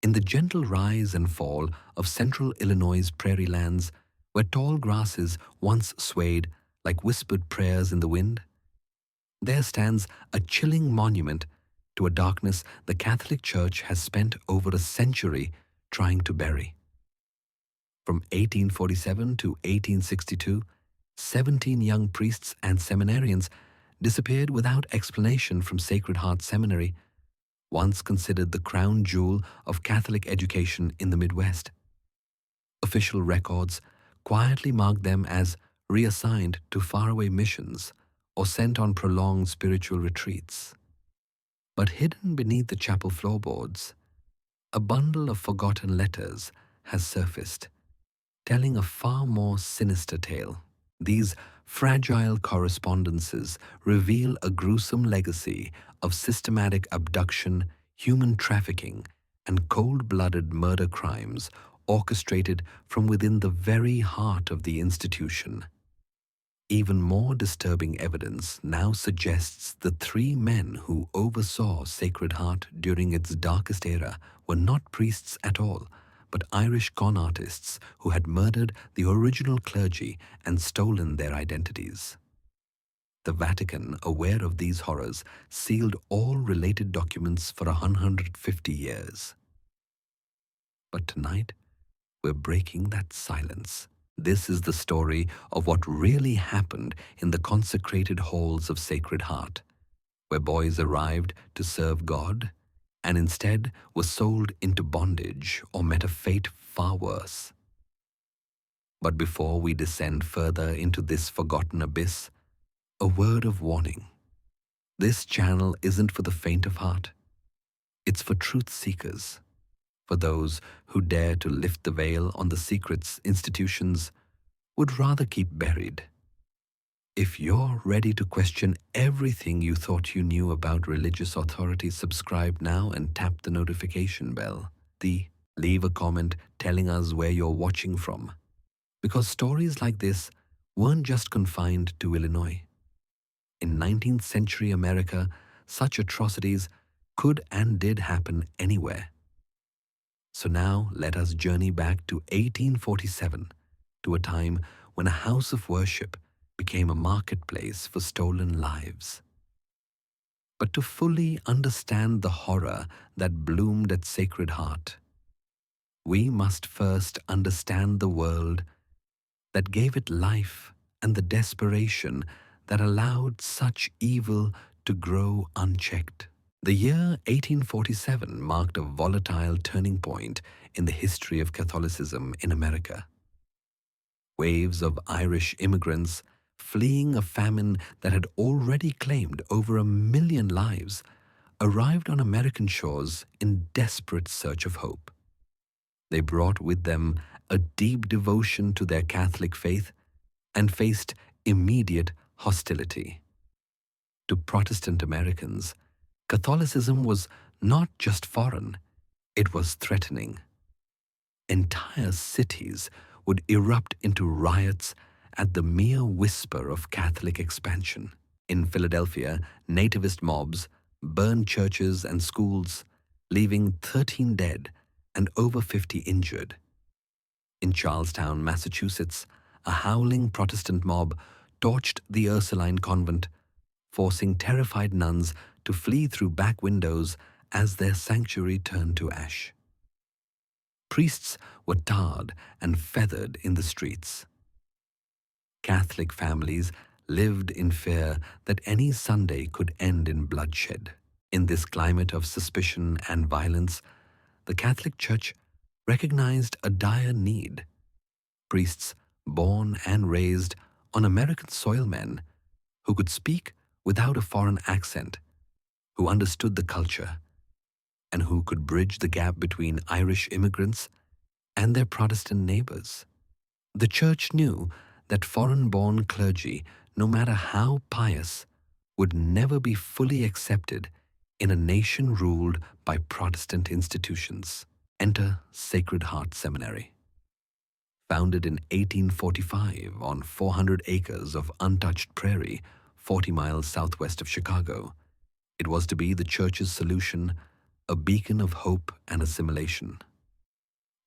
In the gentle rise and fall of central Illinois' prairie lands, where tall grasses once swayed like whispered prayers in the wind, there stands a chilling monument to a darkness the Catholic Church has spent over a century trying to bury. From 1847 to 1862, 17 young priests and seminarians disappeared without explanation from Sacred Heart Seminary, once considered the crown jewel of Catholic education in the Midwest. Official records quietly marked them as reassigned to faraway missions or sent on prolonged spiritual retreats. But hidden beneath the chapel floorboards, a bundle of forgotten letters has surfaced, telling a far more sinister tale. These fragile correspondences reveal a gruesome legacy of systematic abduction, human trafficking, and cold-blooded murder crimes orchestrated from within the very heart of the institution. Even more disturbing evidence now suggests the three men who oversaw Sacred Heart during its darkest era were not priests at all, but Irish con artists who had murdered the original clergy and stolen their identities. The Vatican, aware of these horrors, sealed all related documents for 150 years. But tonight, we're breaking that silence. This is the story of what really happened in the consecrated halls of Sacred Heart, where boys arrived to serve God and instead were sold into bondage or met a fate far worse. But before we descend further into this forgotten abyss, a word of warning. This channel isn't for the faint of heart. It's for truth seekers, for those who dare to lift the veil on the secrets institutions would rather keep buried. If you're ready to question everything you thought you knew about religious authority, subscribe now and tap the notification bell. Leave a comment telling us where you're watching from. Because stories like this weren't just confined to Illinois. In 19th century America, such atrocities could and did happen anywhere. So now let us journey back to 1847, to a time when a house of worship became a marketplace for stolen lives. But to fully understand the horror that bloomed at Sacred Heart, we must first understand the world that gave it life and the desperation that allowed such evil to grow unchecked. The year 1847 marked a volatile turning point in the history of Catholicism in America. Waves of Irish immigrants fleeing a famine that had already claimed over 1 million lives arrived on American shores in desperate search of hope. They brought with them a deep devotion to their Catholic faith and faced immediate hostility. To Protestant Americans, Catholicism was not just foreign, it was threatening. Entire cities would erupt into riots at the mere whisper of Catholic expansion. In Philadelphia, nativist mobs burned churches and schools, leaving 13 dead and over 50 injured. In Charlestown, Massachusetts, a howling Protestant mob torched the Ursuline convent, forcing terrified nuns to flee through back windows as their sanctuary turned to ash. Priests were tarred and feathered in the streets. Catholic families lived in fear that any Sunday could end in bloodshed. In this climate of suspicion and violence, the Catholic Church recognized a dire need. Priests born and raised on American soil, men who could speak without a foreign accent, who understood the culture, and who could bridge the gap between Irish immigrants and their Protestant neighbors. The Church knew that foreign-born clergy, no matter how pious, would never be fully accepted in a nation ruled by Protestant institutions. Enter Sacred Heart Seminary. Founded in 1845 on 400 acres of untouched prairie, 40 miles southwest of Chicago, it was to be the Church's solution a beacon of hope and assimilation.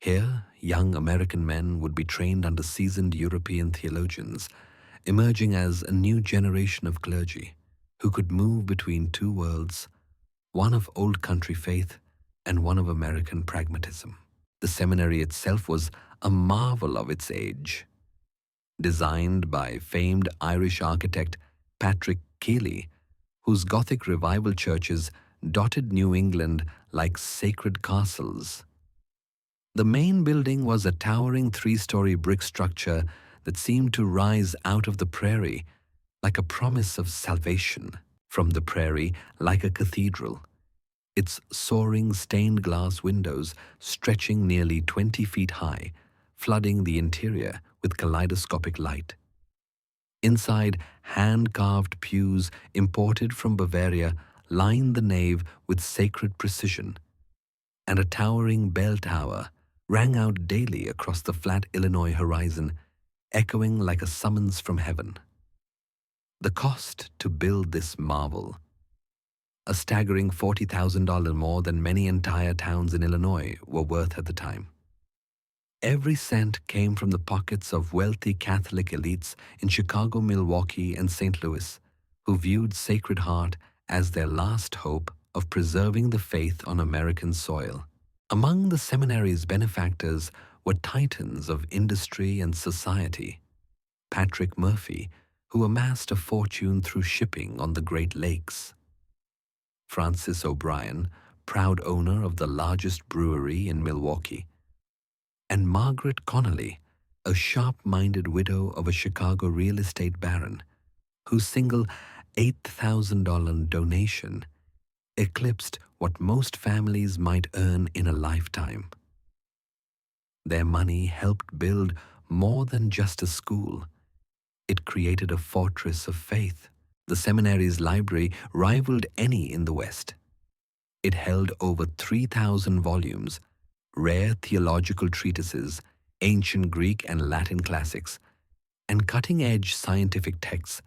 Here, young American men would be trained under seasoned European theologians, emerging as a new generation of clergy who could move between two worlds, one of old country faith and one of American pragmatism. The seminary itself was a marvel of its age. Designed by famed Irish architect Patrick Keeley, whose Gothic revival churches dotted New England like sacred castles. The main building was a towering three-story brick structure that seemed to rise out of the prairie like a promise of salvation, from the prairie like a cathedral, its soaring stained glass windows stretching nearly 20 feet high, flooding the interior with kaleidoscopic light. Inside, hand-carved pews imported from Bavaria lined the nave with sacred precision, and a towering bell tower rang out daily across the flat Illinois horizon, echoing like a summons from heaven. The cost to build this marvel, a staggering $40,000 more than many entire towns in Illinois were worth at the time. Every cent came from the pockets of wealthy Catholic elites in Chicago, Milwaukee, and St. Louis, who viewed Sacred Heart as their last hope of preserving the faith on American soil. Among the seminary's benefactors were titans of industry and society. Patrick Murphy, who amassed a fortune through shipping on the Great Lakes. Francis O'Brien, proud owner of the largest brewery in Milwaukee. And Margaret Connolly, a sharp-minded widow of a Chicago real estate baron, whose single $8,000 donation eclipsed what most families might earn in a lifetime. Their money helped build more than just a school. It created a fortress of faith. The seminary's library rivaled any in the West. It held over 3,000 volumes, rare theological treatises, ancient Greek and Latin classics, and cutting-edge scientific texts,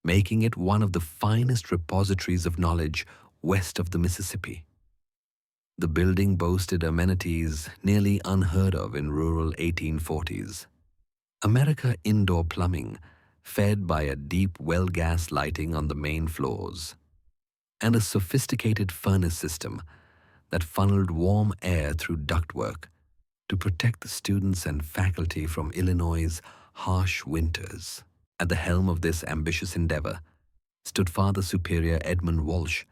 making it one of the finest repositories of knowledge west of the Mississippi. The building boasted amenities nearly unheard of in rural 1840s. America indoor plumbing, fed by a deep well gas lighting on the main floors, and a sophisticated furnace system that funneled warm air through ductwork to protect the students and faculty from Illinois' harsh winters. At the helm of this ambitious endeavor stood Father Superior Edmund Walsh,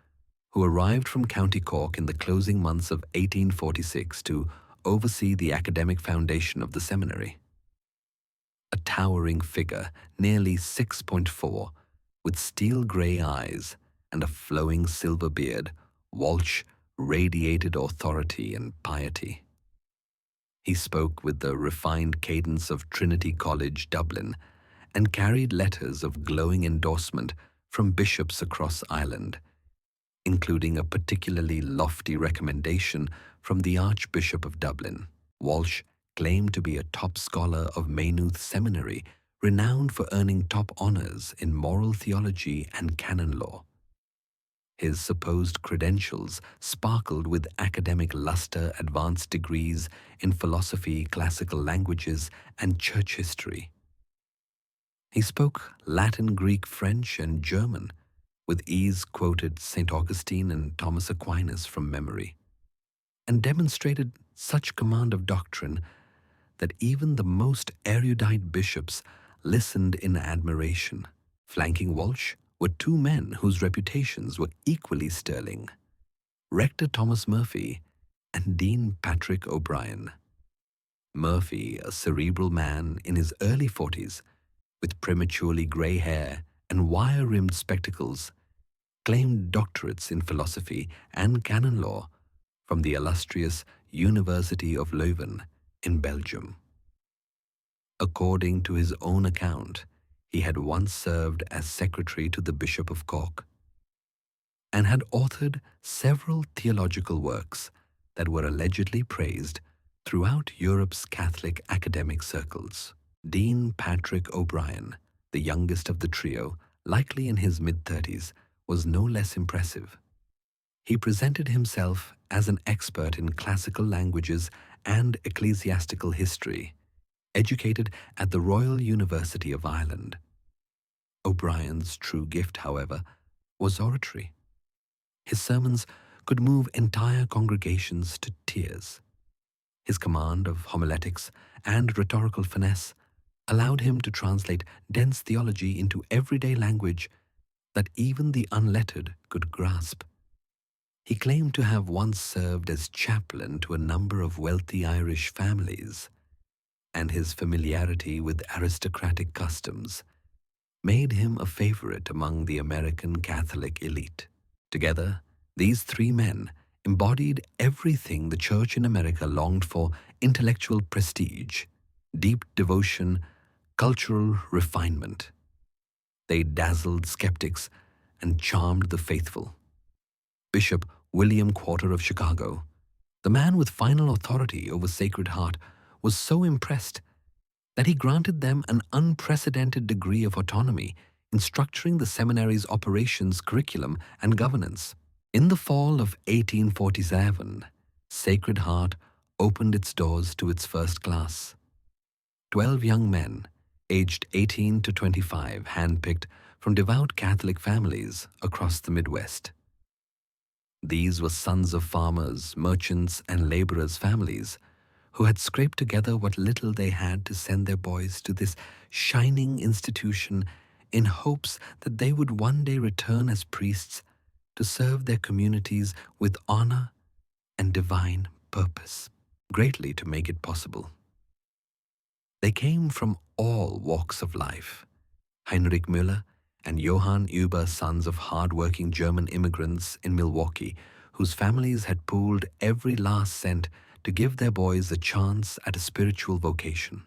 who arrived from County Cork in the closing months of 1846 to oversee the academic foundation of the seminary. A towering figure, nearly 6'4", with steel-gray eyes and a flowing silver beard, Walsh radiated authority and piety. He spoke with the refined cadence of Trinity College, Dublin, and carried letters of glowing endorsement from bishops across Ireland, including a particularly lofty recommendation from the Archbishop of Dublin. Walsh claimed to be a top scholar of Maynooth Seminary, renowned for earning top honors in moral theology and canon law. His supposed credentials sparkled with academic luster, advanced degrees in philosophy, classical languages, and church history. He spoke Latin, Greek, French, and German, with ease quoted St. Augustine and Thomas Aquinas from memory, and demonstrated such command of doctrine that even the most erudite bishops listened in admiration. Flanking Walsh were two men whose reputations were equally sterling, Rector Thomas Murphy and Dean Patrick O'Brien. Murphy, a cerebral man in his early 40s, with prematurely gray hair and wire-rimmed spectacles, claimed doctorates in philosophy and canon law from the illustrious University of Leuven in Belgium. According to his own account, he had once served as secretary to the Bishop of Cork and had authored several theological works that were allegedly praised throughout Europe's Catholic academic circles. Dean Patrick O'Brien, the youngest of the trio, likely in his mid-30s, was no less impressive. He presented himself as an expert in classical languages and ecclesiastical history, educated at the Royal University of Ireland. O'Brien's true gift, however, was oratory. His sermons could move entire congregations to tears. His command of homiletics and rhetorical finesse allowed him to translate dense theology into everyday language that even the unlettered could grasp. He claimed to have once served as chaplain to a number of wealthy Irish families, and his familiarity with aristocratic customs made him a favorite among the American Catholic elite. Together, these three men embodied everything the Church in America longed for: intellectual prestige, deep devotion, cultural refinement. They dazzled skeptics and charmed the faithful. Bishop William Quarter of Chicago, the man with final authority over Sacred Heart, was so impressed that he granted them an unprecedented degree of autonomy in structuring the seminary's operations, curriculum, and governance. In the fall of 1847, Sacred Heart opened its doors to its first class. 12 young men, aged 18 to 25, handpicked from devout Catholic families across the Midwest. These were sons of farmers, merchants, and laborers' families who had scraped together what little they had to send their boys to this shining institution in hopes that they would one day return as priests to serve their communities with honor and divine purpose, greatly to make it possible. They came from all walks of life. Heinrich Müller and Johann Huber, sons of hard-working German immigrants in Milwaukee, whose families had pooled every last cent to give their boys a chance at a spiritual vocation.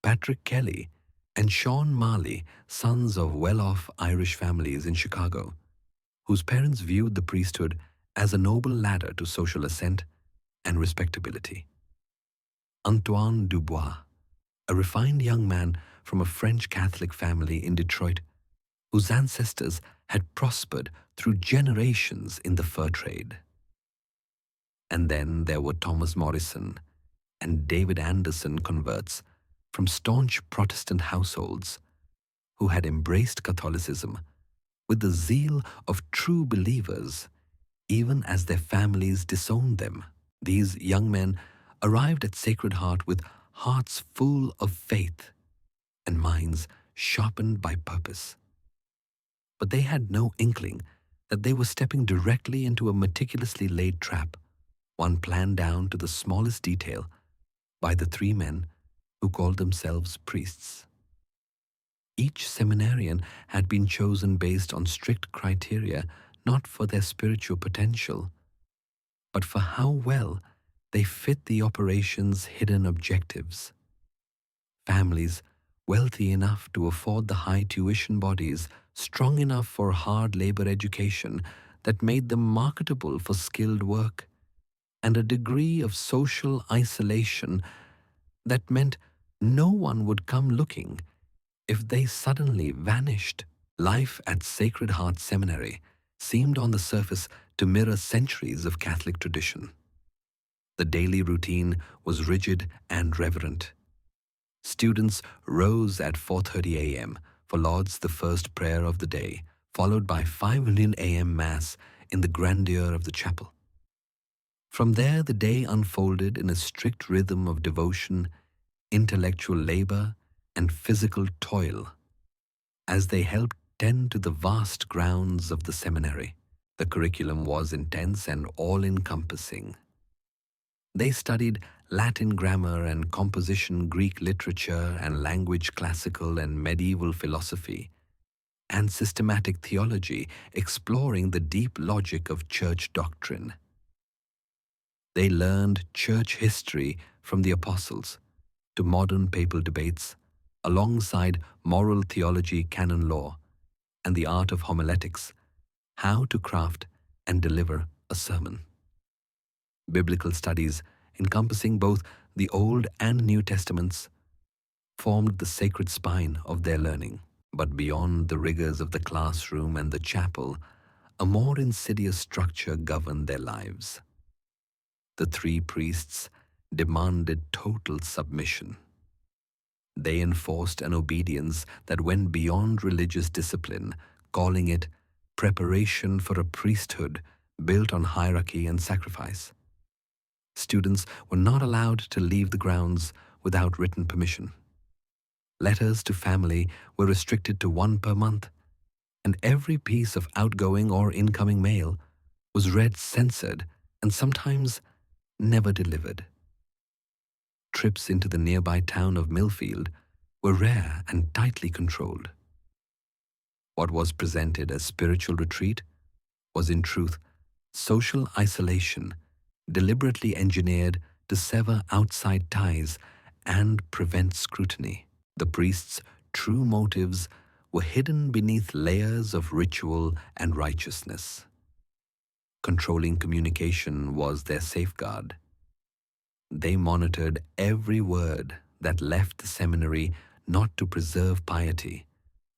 Patrick Kelly and Sean Marley, sons of well-off Irish families in Chicago, whose parents viewed the priesthood as a noble ladder to social ascent and respectability. Antoine Dubois, a refined young man from a French Catholic family in Detroit, whose ancestors had prospered through generations in the fur trade. And then there were Thomas Morrison and David Anderson, converts from staunch Protestant households who had embraced Catholicism with the zeal of true believers, even as their families disowned them. These young men arrived at Sacred Heart with hearts full of faith and minds sharpened by purpose. But they had no inkling that they were stepping directly into a meticulously laid trap, one planned down to the smallest detail by the three men who called themselves priests. Each seminarian had been chosen based on strict criteria, not for their spiritual potential, but for how well they fit the operation's hidden objectives. Families wealthy enough to afford the high tuition bodies, strong enough for hard labor education that made them marketable for skilled work, and a degree of social isolation that meant no one would come looking if they suddenly vanished. Life at Sacred Heart Seminary seemed on the surface to mirror centuries of Catholic tradition. The daily routine was rigid and reverent. Students rose at 4:30 a.m. for Lauds, the first prayer of the day, followed by 5:00 a.m. Mass in the grandeur of the chapel. From there, the day unfolded in a strict rhythm of devotion, intellectual labor, and physical toil as they helped tend to the vast grounds of the seminary. The curriculum was intense and all-encompassing. They studied Latin grammar and composition, Greek literature and language, classical and medieval philosophy, and systematic theology, exploring the deep logic of church doctrine. They learned church history from the apostles to modern papal debates, alongside moral theology, canon law, and the art of homiletics, how to craft and deliver a sermon. Biblical studies, encompassing both the Old and New Testaments, formed the sacred spine of their learning. But beyond the rigors of the classroom and the chapel, a more insidious structure governed their lives. The three priests demanded total submission. They enforced an obedience that went beyond religious discipline, calling it preparation for a priesthood built on hierarchy and sacrifice. Students were not allowed to leave the grounds without written permission. Letters to family were restricted to one per month, and every piece of outgoing or incoming mail was read censored and sometimes never delivered. Trips into the nearby town of Millfield were rare and tightly controlled. What was presented as spiritual retreat was in truth social isolation, deliberately engineered to sever outside ties and prevent scrutiny. The priests' true motives were hidden beneath layers of ritual and righteousness. Controlling communication was their safeguard. They monitored every word that left the seminary, not to preserve piety,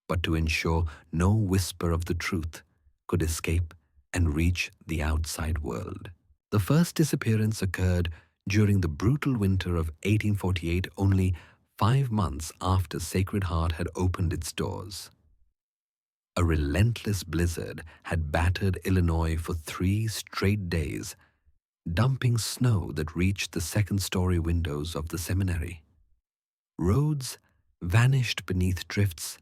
but to ensure no whisper of the truth could escape and reach the outside world. The first disappearance occurred during the brutal winter of 1848, only 5 months after Sacred Heart had opened its doors. A relentless blizzard had battered Illinois for 3 straight days, dumping snow that reached the second-story windows of the seminary. Roads vanished beneath drifts,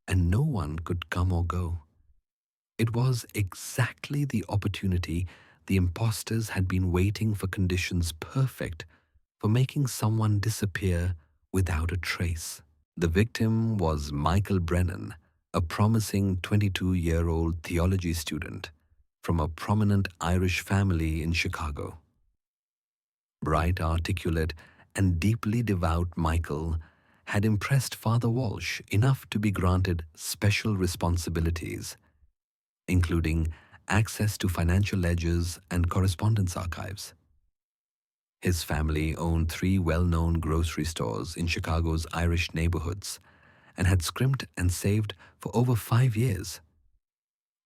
and no one could come or go. It was exactly the opportunity the imposters had been waiting for, conditions perfect for making someone disappear without a trace. The victim was Michael Brennan, a promising 22-year-old theology student from a prominent Irish family in Chicago. Bright, articulate, and deeply devout Michael had impressed Father Walsh enough to be granted special responsibilities, including access to financial ledgers and correspondence archives. His family owned 3 well-known grocery stores in Chicago's Irish neighborhoods and had scrimped and saved for over 5 years.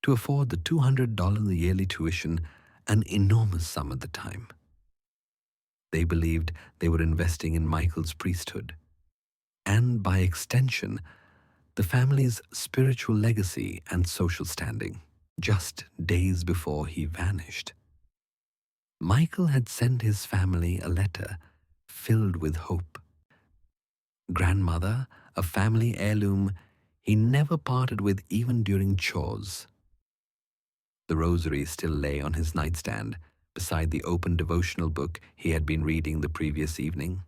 To afford the $200 yearly tuition, an enormous sum at the time. They believed they were investing in Michael's priesthood, and by extension, the family's spiritual legacy and social standing. Just days before he vanished, Michael had sent his family a letter filled with hope. Grandmother, a family heirloom he never parted with even during chores. The rosary still lay on his nightstand beside the open devotional book he had been reading the previous evening.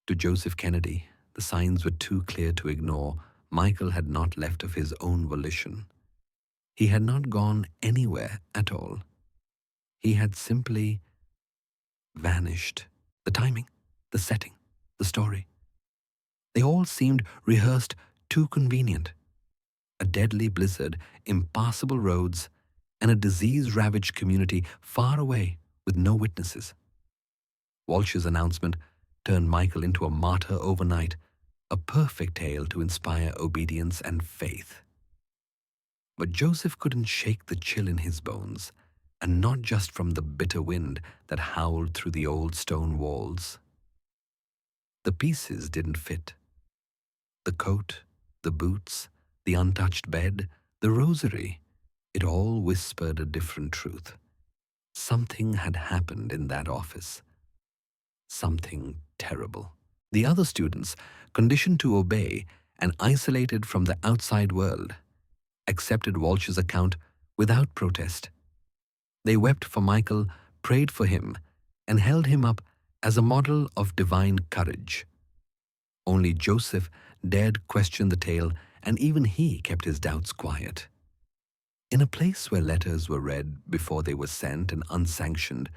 To Joseph Kennedy, the signs were too clear to ignore. Michael had not left of his own volition. He had not gone anywhere at all. He had simply vanished. The timing, the setting, the story. They all seemed rehearsed too convenient. A deadly blizzard, impassable roads, and a disease-ravaged community far away with no witnesses. Walsh's announcement turned Michael into a martyr overnight, a perfect tale to inspire obedience and faith. But Joseph couldn't shake the chill in his bones, and not just from the bitter wind that howled through the old stone walls. The pieces didn't fit. The coat, the boots, the untouched bed, the rosary, it all whispered a different truth. Something had happened in that office. Something terrible. The other students, conditioned to obey and isolated from the outside world, accepted Walsh's account without protest. They wept for Michael, prayed for him, and held him up as a model of divine courage. Only Joseph dared question the tale, and even he kept his doubts quiet. In a place where letters were read before they were sent and unsanctioned,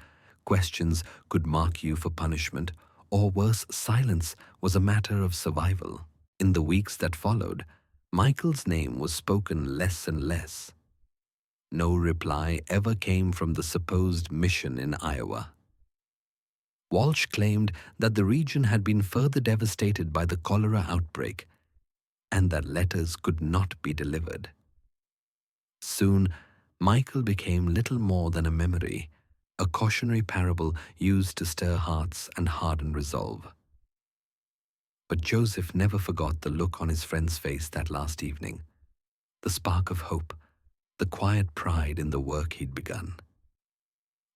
questions could mark you for punishment, or worse, silence was a matter of survival. In the weeks that followed, Michael's name was spoken less and less. No reply ever came from the supposed mission in Iowa. Walsh claimed that the region had been further devastated by the cholera outbreak and that letters could not be delivered. Soon, Michael became little more than a memory, a cautionary parable used to stir hearts and harden resolve. But Joseph never forgot the look on his friend's face that last evening, the spark of hope, the quiet pride in the work he'd begun.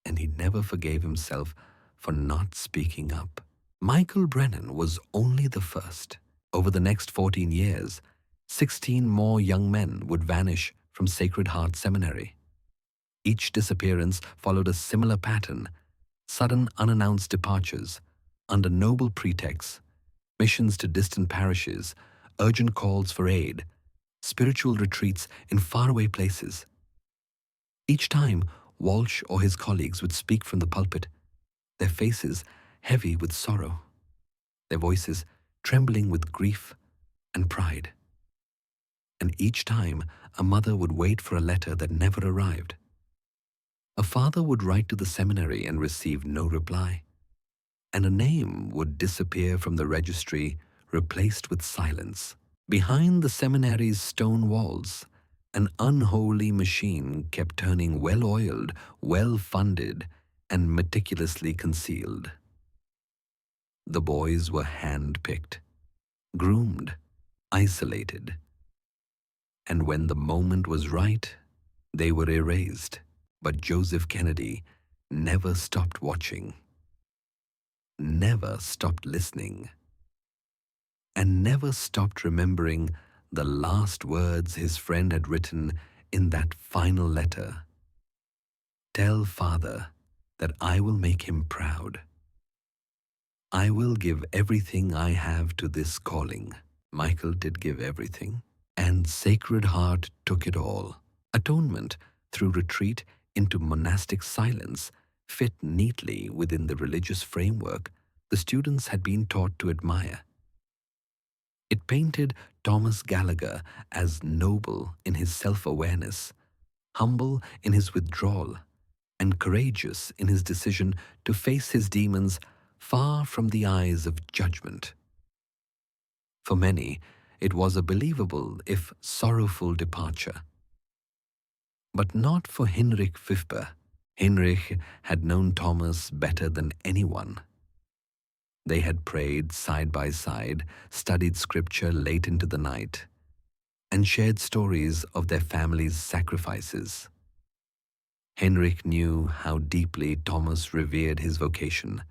And he never forgave himself for not speaking up. Michael Brennan was only the first. Over the next 14 years, 16 more young men would vanish from Sacred Heart Seminary. Each disappearance followed a similar pattern: sudden unannounced departures, under noble pretexts, missions to distant parishes, urgent calls for aid, spiritual retreats in faraway places. Each time, Walsh or his colleagues would speak from the pulpit, their faces heavy with sorrow, their voices trembling with grief and pride. And each time, a mother would wait for a letter that never arrived. A father would write to the seminary and receive no reply, and a name would disappear from the registry, replaced with silence. Behind the seminary's stone walls, an unholy machine kept turning, well-oiled, well-funded, and meticulously concealed. The boys were hand-picked, groomed, isolated, and when the moment was right, they were erased. But Joseph Kennedy never stopped watching, never stopped listening, and never stopped remembering the last words his friend had written in that final letter. "Tell Father that I will make him proud. I will give everything I have to this calling." Michael did give everything, and Sacred Heart took it all. Atonement through retreat into monastic silence fit neatly within the religious framework the students had been taught to admire. It painted Thomas Gallagher as noble in his self-awareness, humble in his withdrawal, and courageous in his decision to face his demons far from the eyes of judgment. For many, it was a believable, if sorrowful, departure. But not for Hinrich Fifber. Hinrich had known Thomas better than anyone. They had prayed side by side, studied scripture late into the night, and shared stories of their family's sacrifices. Hinrich knew how deeply Thomas revered his vocation,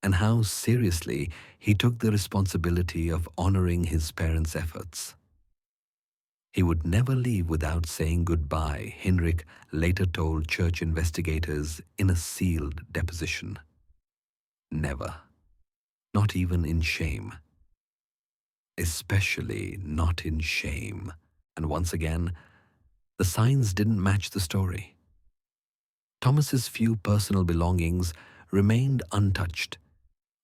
and how seriously he took the responsibility of honoring his parents' efforts. He would never leave without saying goodbye, Hinrich later told church investigators in a sealed deposition. Never. Not even in shame. Especially not in shame. And once again, the signs didn't match the story. Thomas's few personal belongings remained untouched.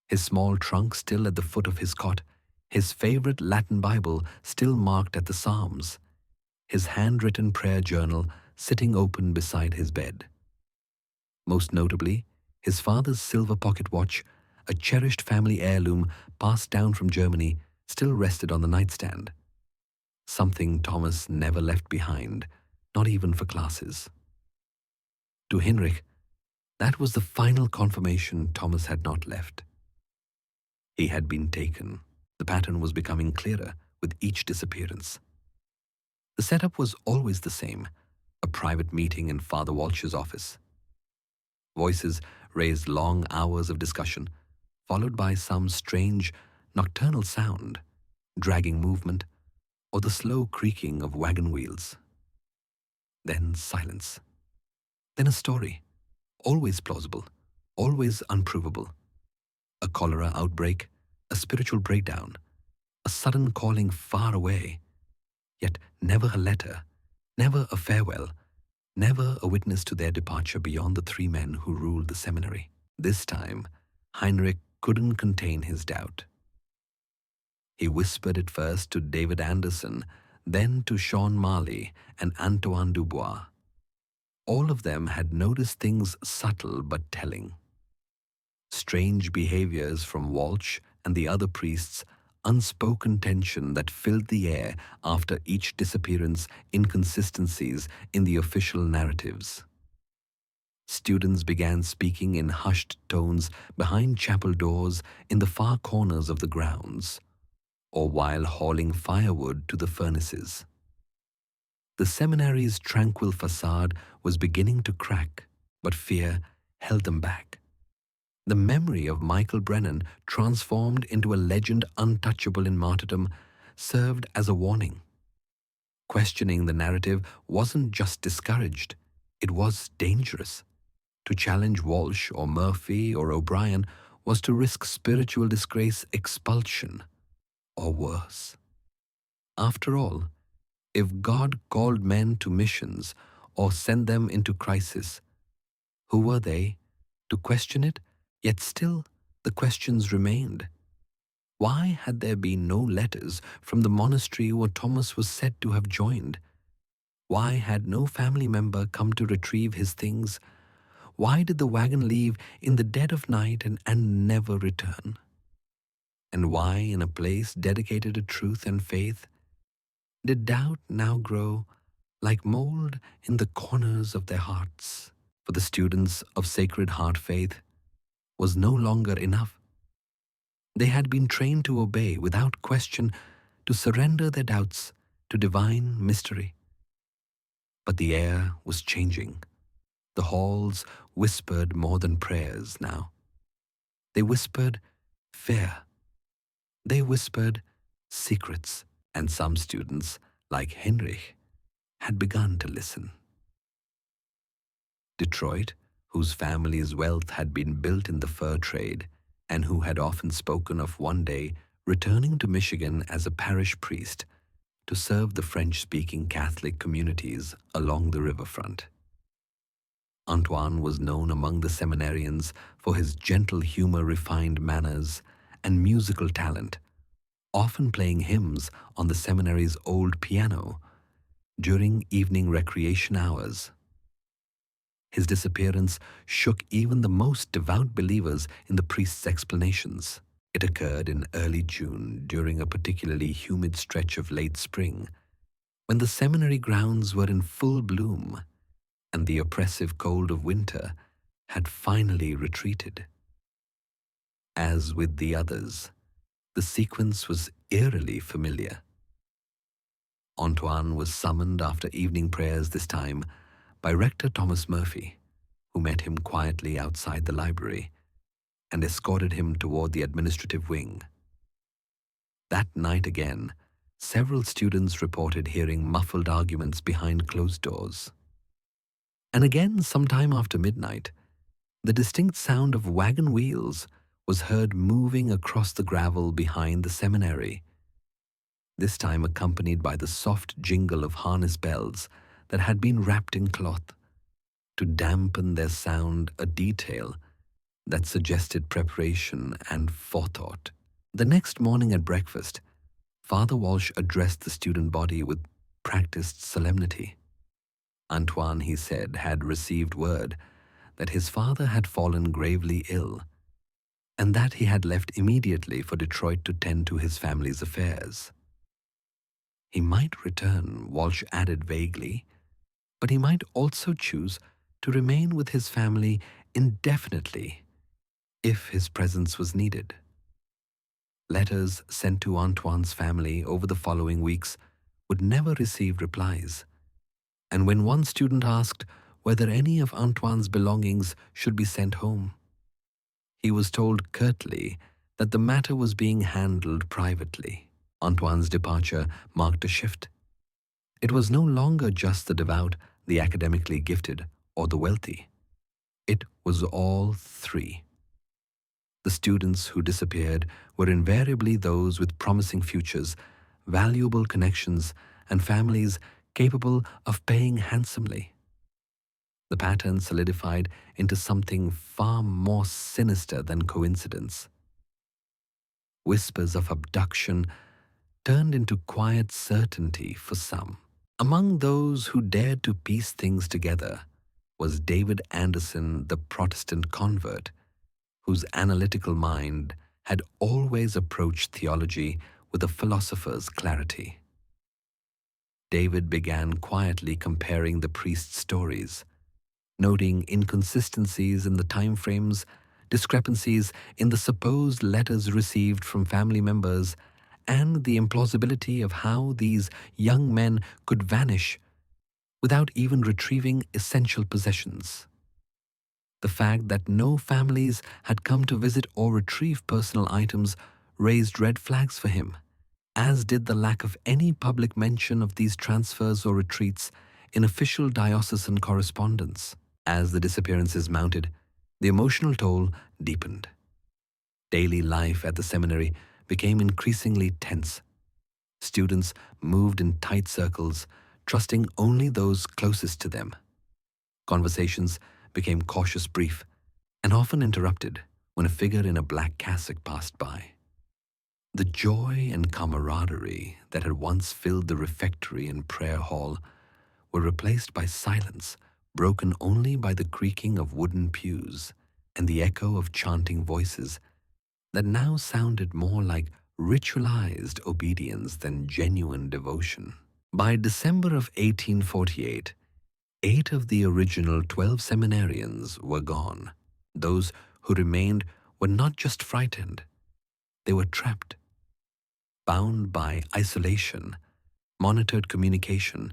His small trunk still at the foot of his cot, his favorite Latin Bible still marked at the Psalms, his handwritten prayer journal sitting open beside his bed. Most notably, his father's silver pocket watch, a cherished family heirloom passed down from Germany, still rested on the nightstand. Something Thomas never left behind, not even for classes. To Hinrich, that was the final confirmation Thomas had not left. He had been taken. The pattern was becoming clearer with each disappearance. The setup was always the same: a private meeting in Father Walsh's office. Voices raised long hours of discussion, followed by some strange nocturnal sound, dragging movement, or the slow creaking of wagon wheels. Then silence. Then a story, always plausible, always unprovable. A cholera outbreak, a spiritual breakdown, a sudden calling far away, yet never a letter, never a farewell, never a witness to their departure beyond the three men who ruled the seminary. This time, Heinrich couldn't contain his doubt. He whispered it first to David Anderson, then to Sean Marley and Antoine Dubois. All of them had noticed things subtle but telling. Strange behaviors from Walsh and the other priests unspoken tension that filled the air after each disappearance, inconsistencies in the official narratives. Students began speaking in hushed tones behind chapel doors in the far corners of the grounds, or while hauling firewood to the furnaces. The seminary's tranquil facade was beginning to crack, but fear held them back. The memory of Michael Brennan, transformed into a legend untouchable in martyrdom, served as a warning. Questioning the narrative wasn't just discouraged, it was dangerous. To challenge Walsh or Murphy or O'Brien was to risk spiritual disgrace, expulsion, or worse. After all, if God called men to missions or sent them into crisis, who were they to question it? Yet still, the questions remained. Why had there been no letters from the monastery where Thomas was said to have joined? Why had no family member come to retrieve his things? Why did the wagon leave in the dead of night and never return? And why, in a place dedicated to truth and faith, did doubt now grow like mold in the corners of their hearts? For the students of Sacred Heart Faith was no longer enough. They had been trained to obey without question, to surrender their doubts to divine mystery. But the air was changing. The halls whispered more than prayers now. They whispered fear. They whispered secrets, and some students, like Heinrich, had begun to listen. Detroit, whose family's wealth had been built in the fur trade, and who had often spoken of one day returning to Michigan as a parish priest to serve the French-speaking Catholic communities along the riverfront. Antoine was known among the seminarians for his gentle humor, refined manners, and musical talent, often playing hymns on the seminary's old piano during evening recreation hours. His disappearance shook even the most devout believers in the priest's explanations. It occurred in early June during a particularly humid stretch of late spring, when the seminary grounds were in full bloom and the oppressive cold of winter had finally retreated. As with the others, the sequence was eerily familiar. Antoine was summoned after evening prayers this time by Rector Thomas Murphy, who met him quietly outside the library and escorted him toward the administrative wing. That night again, several students reported hearing muffled arguments behind closed doors. And again, sometime after midnight, the distinct sound of wagon wheels was heard moving across the gravel behind the seminary, this time accompanied by the soft jingle of harness bells that had been wrapped in cloth, to dampen their sound, a detail that suggested preparation and forethought. The next morning at breakfast, Father Walsh addressed the student body with practiced solemnity. Antoine, he said, had received word that his father had fallen gravely ill, and that he had left immediately for Detroit to tend to his family's affairs. He might return, Walsh added vaguely, but he might also choose to remain with his family indefinitely if his presence was needed. Letters sent to Antoine's family over the following weeks would never receive replies, and when one student asked whether any of Antoine's belongings should be sent home, he was told curtly that the matter was being handled privately. Antoine's departure marked a shift. It was no longer just the devout, the academically gifted, or the wealthy. It was all three. The students who disappeared were invariably those with promising futures, valuable connections, and families capable of paying handsomely. The pattern solidified into something far more sinister than coincidence. Whispers of abduction turned into quiet certainty for some. Among those who dared to piece things together was David Anderson, the Protestant convert, whose analytical mind had always approached theology with a philosopher's clarity. David began quietly comparing the priest's stories, noting inconsistencies in the time frames, discrepancies in the supposed letters received from family members, and the implausibility of how these young men could vanish without even retrieving essential possessions. The fact that no families had come to visit or retrieve personal items raised red flags for him, as did the lack of any public mention of these transfers or retreats in official diocesan correspondence. As the disappearances mounted, the emotional toll deepened. Daily life at the seminary became increasingly tense. Students moved in tight circles, trusting only those closest to them. Conversations became cautious brief and often interrupted when a figure in a black cassock passed by. The joy and camaraderie that had once filled the refectory and prayer hall were replaced by silence, broken only by the creaking of wooden pews and the echo of chanting voices that now sounded more like ritualized obedience than genuine devotion. By December of 1848, 8 of the original 12 seminarians were gone. Those who remained were not just frightened, they were trapped, bound by isolation, monitored communication,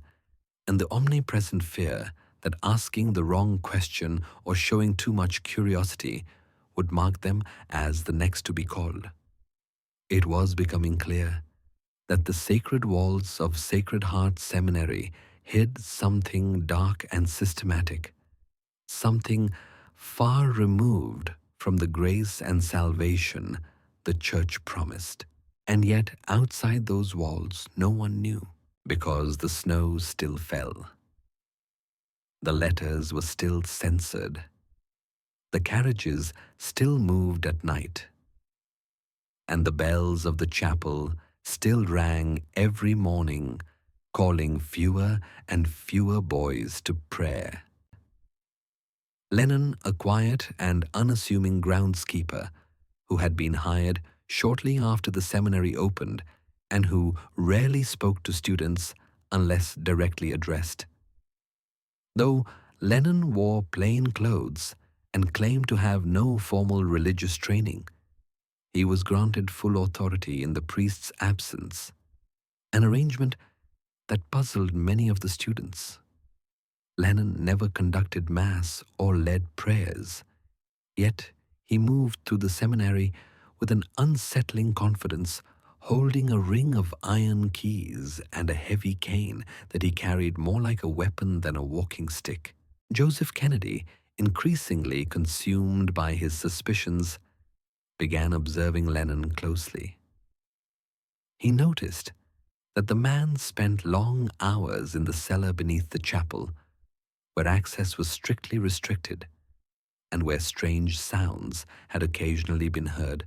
and the omnipresent fear that asking the wrong question or showing too much curiosity would mark them as the next to be called. It was becoming clear that the sacred walls of Sacred Heart Seminary hid something dark and systematic, something far removed from the grace and salvation the Church promised. And yet outside those walls no one knew, because the snow still fell. The letters were still censored. The carriages still moved at night. And the bells of the chapel still rang every morning, calling fewer and fewer boys to prayer. Lennon, a quiet and unassuming groundskeeper who had been hired shortly after the seminary opened and who rarely spoke to students unless directly addressed. Though Lennon wore plain clothes and claimed to have no formal religious training, he was granted full authority in the priest's absence, an arrangement that puzzled many of the students. Lennon never conducted mass or led prayers, yet he moved through the seminary with an unsettling confidence, holding a ring of iron keys and a heavy cane that he carried more like a weapon than a walking stick. Joseph Kennedy, increasingly consumed by his suspicions, began observing Lennon closely. He noticed that the man spent long hours in the cellar beneath the chapel, where access was strictly restricted and where strange sounds had occasionally been heard.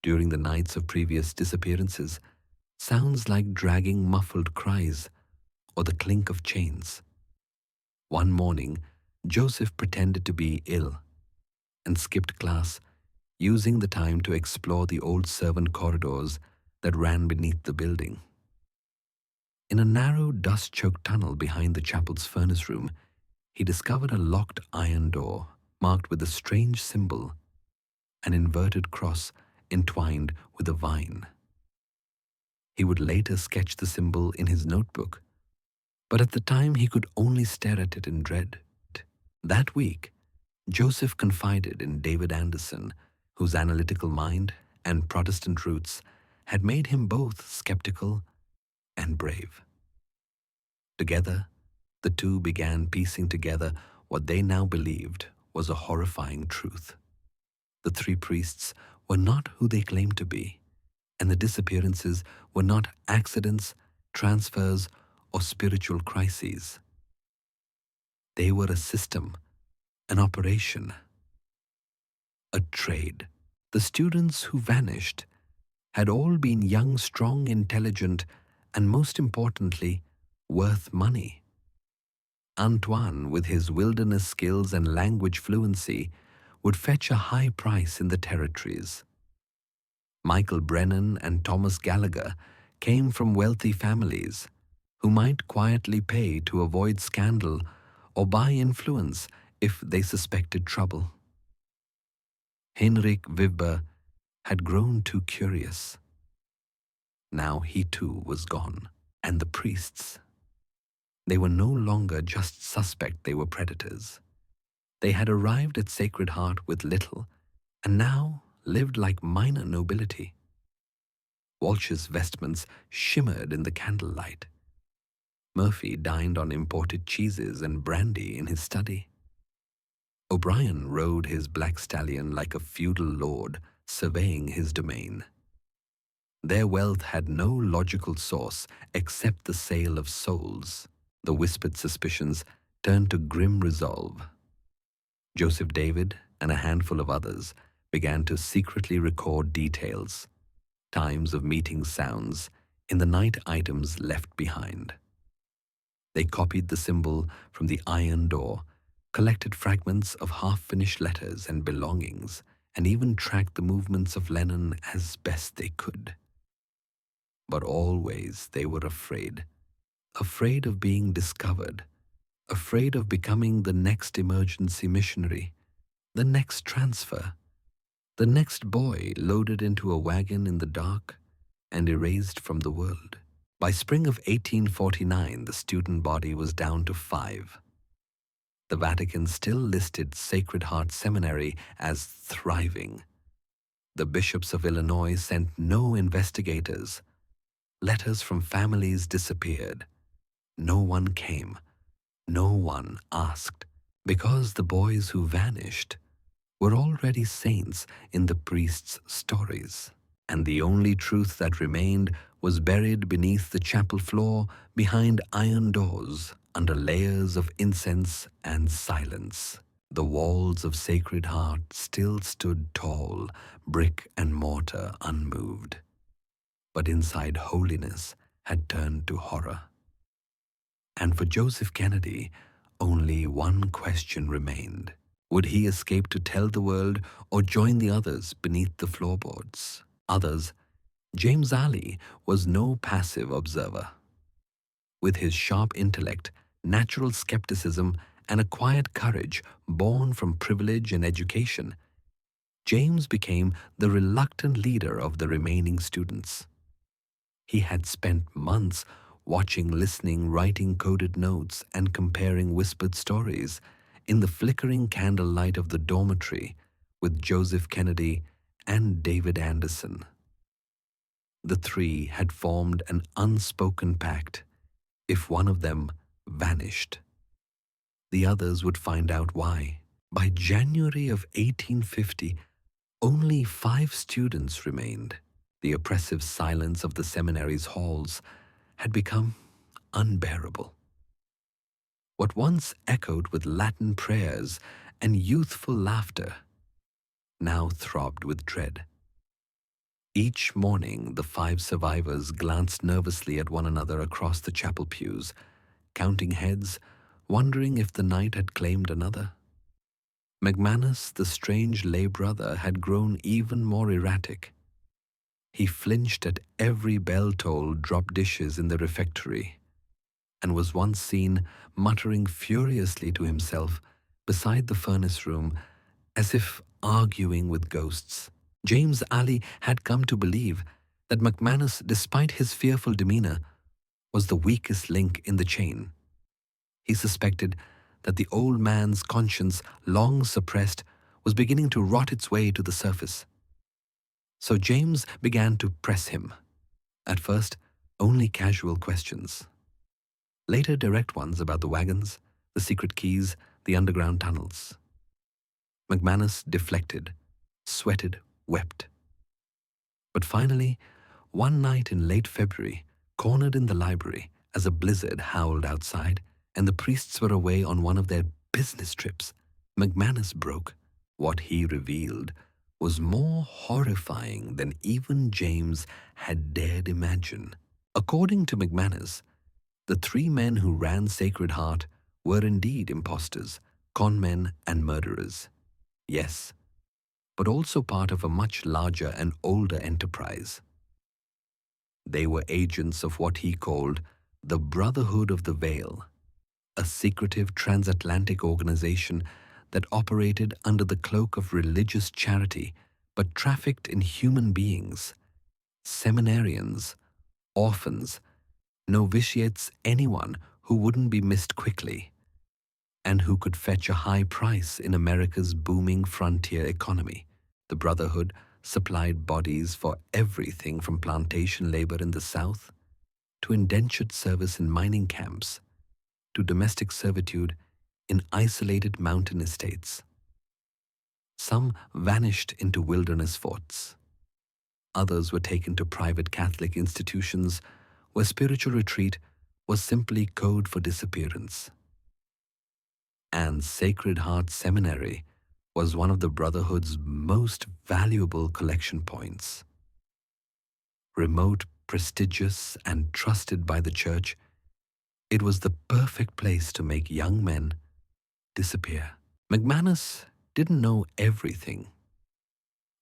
During the nights of previous disappearances, sounds like dragging muffled cries or the clink of chains. One morning, Joseph pretended to be ill and skipped class, using the time to explore the old servant corridors that ran beneath the building. In a narrow, dust-choked tunnel behind the chapel's furnace room, he discovered a locked iron door marked with a strange symbol, an inverted cross entwined with a vine. He would later sketch the symbol in his notebook, but at the time he could only stare at it in dread. That week, Joseph confided in David Anderson, whose analytical mind and Protestant roots had made him both skeptical and brave. Together, the two began piecing together what they now believed was a horrifying truth. The 3 priests were not who they claimed to be, and the disappearances were not accidents, transfers, or spiritual crises. They were a system, an operation, a trade. The students who vanished had all been young, strong, intelligent, and most importantly, worth money. Antoine, with his wilderness skills and language fluency, would fetch a high price in the territories. Michael Brennan and Thomas Gallagher came from wealthy families who might quietly pay to avoid scandal or buy influence if they suspected trouble. Heinrich Wibber had grown too curious. Now he too was gone. And the priests, they were no longer just suspect, they were predators. They had arrived at Sacred Heart with little and now lived like minor nobility. Walsh's vestments shimmered in the candlelight. Murphy dined on imported cheeses and brandy in his study. O'Brien rode his black stallion like a feudal lord, surveying his domain. Their wealth had no logical source except the sale of souls. The whispered suspicions turned to grim resolve. Joseph David and a handful of others began to secretly record details, times of meeting sounds, in the night items left behind. They copied the symbol from the iron door, collected fragments of half-finished letters and belongings, and even tracked the movements of Lennon as best they could. But always they were afraid of being discovered, afraid of becoming the next emergency missionary, the next transfer, the next boy loaded into a wagon in the dark and erased from the world. By spring of 1849, the student body was down to 5. The Vatican still listed Sacred Heart Seminary as thriving. The bishops of Illinois sent no investigators. Letters from families disappeared. No one came. No one asked, because the boys who vanished were already saints in the priests' stories. And the only truth that remained was buried beneath the chapel floor, behind iron doors, under layers of incense and silence. The walls of Sacred Heart still stood tall, brick and mortar unmoved. But inside, holiness had turned to horror. And for Joseph Kennedy, only one question remained. Would he escape to tell the world or join the others beneath the floorboards? Others, James Alley was no passive observer. With his sharp intellect, natural skepticism, and a quiet courage born from privilege and education, James became the reluctant leader of the remaining students. He had spent months watching, listening, writing coded notes, and comparing whispered stories in the flickering candlelight of the dormitory with Joseph Kennedy and David Anderson. The three had formed an unspoken pact. If one of them vanished, the others would find out why. By January of 1850, only 5 students remained. The oppressive silence of the seminary's halls had become unbearable. What once echoed with Latin prayers and youthful laughter now throbbed with dread. Each morning, the 5 survivors glanced nervously at one another across the chapel pews, counting heads, wondering if the night had claimed another. McManus, the strange lay brother, had grown even more erratic. He flinched at every bell toll, dropped dishes in the refectory, and was once seen muttering furiously to himself beside the furnace room, as if arguing with ghosts. James Alley had come to believe that McManus, despite his fearful demeanor, was the weakest link in the chain. He suspected that the old man's conscience, long suppressed, was beginning to rot its way to the surface. So James began to press him. At first, only casual questions. Later, direct ones about the wagons, the secret keys, the underground tunnels. McManus deflected, sweated, wept. But finally, one night in late February, cornered in the library as a blizzard howled outside and the priests were away on one of their business trips, McManus broke. What he revealed was more horrifying than even James had dared imagine. According to McManus, the 3 men who ran Sacred Heart were indeed impostors, con men, and murderers. Yes, but also part of a much larger and older enterprise. They were agents of what he called the Brotherhood of the Veil, a secretive transatlantic organization that operated under the cloak of religious charity but trafficked in human beings, seminarians, orphans, novitiates, anyone who wouldn't be missed quickly and who could fetch a high price in America's booming frontier economy. The Brotherhood supplied bodies for everything from plantation labor in the South to indentured service in mining camps to domestic servitude in isolated mountain estates. Some vanished into wilderness forts. Others were taken to private Catholic institutions where spiritual retreat was simply code for disappearance. And Sacred Heart Seminary was one of the Brotherhood's most valuable collection points. Remote, prestigious, and trusted by the Church, it was the perfect place to make young men disappear. McManus didn't know everything.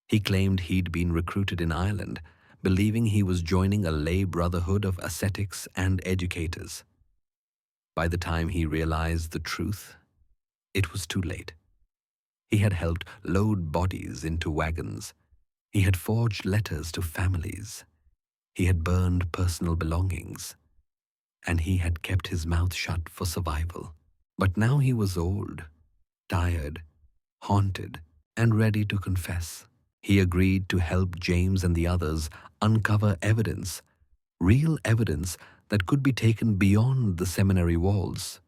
He claimed he'd been recruited in Ireland, believing he was joining a lay brotherhood of ascetics and educators. By the time he realized the truth, it was too late. He had helped load bodies into wagons. He had forged letters to families. He had burned personal belongings. And he had kept his mouth shut for survival. But now he was old, tired, haunted, and ready to confess. He agreed to help James and the others uncover evidence, real evidence that could be taken beyond the seminary walls.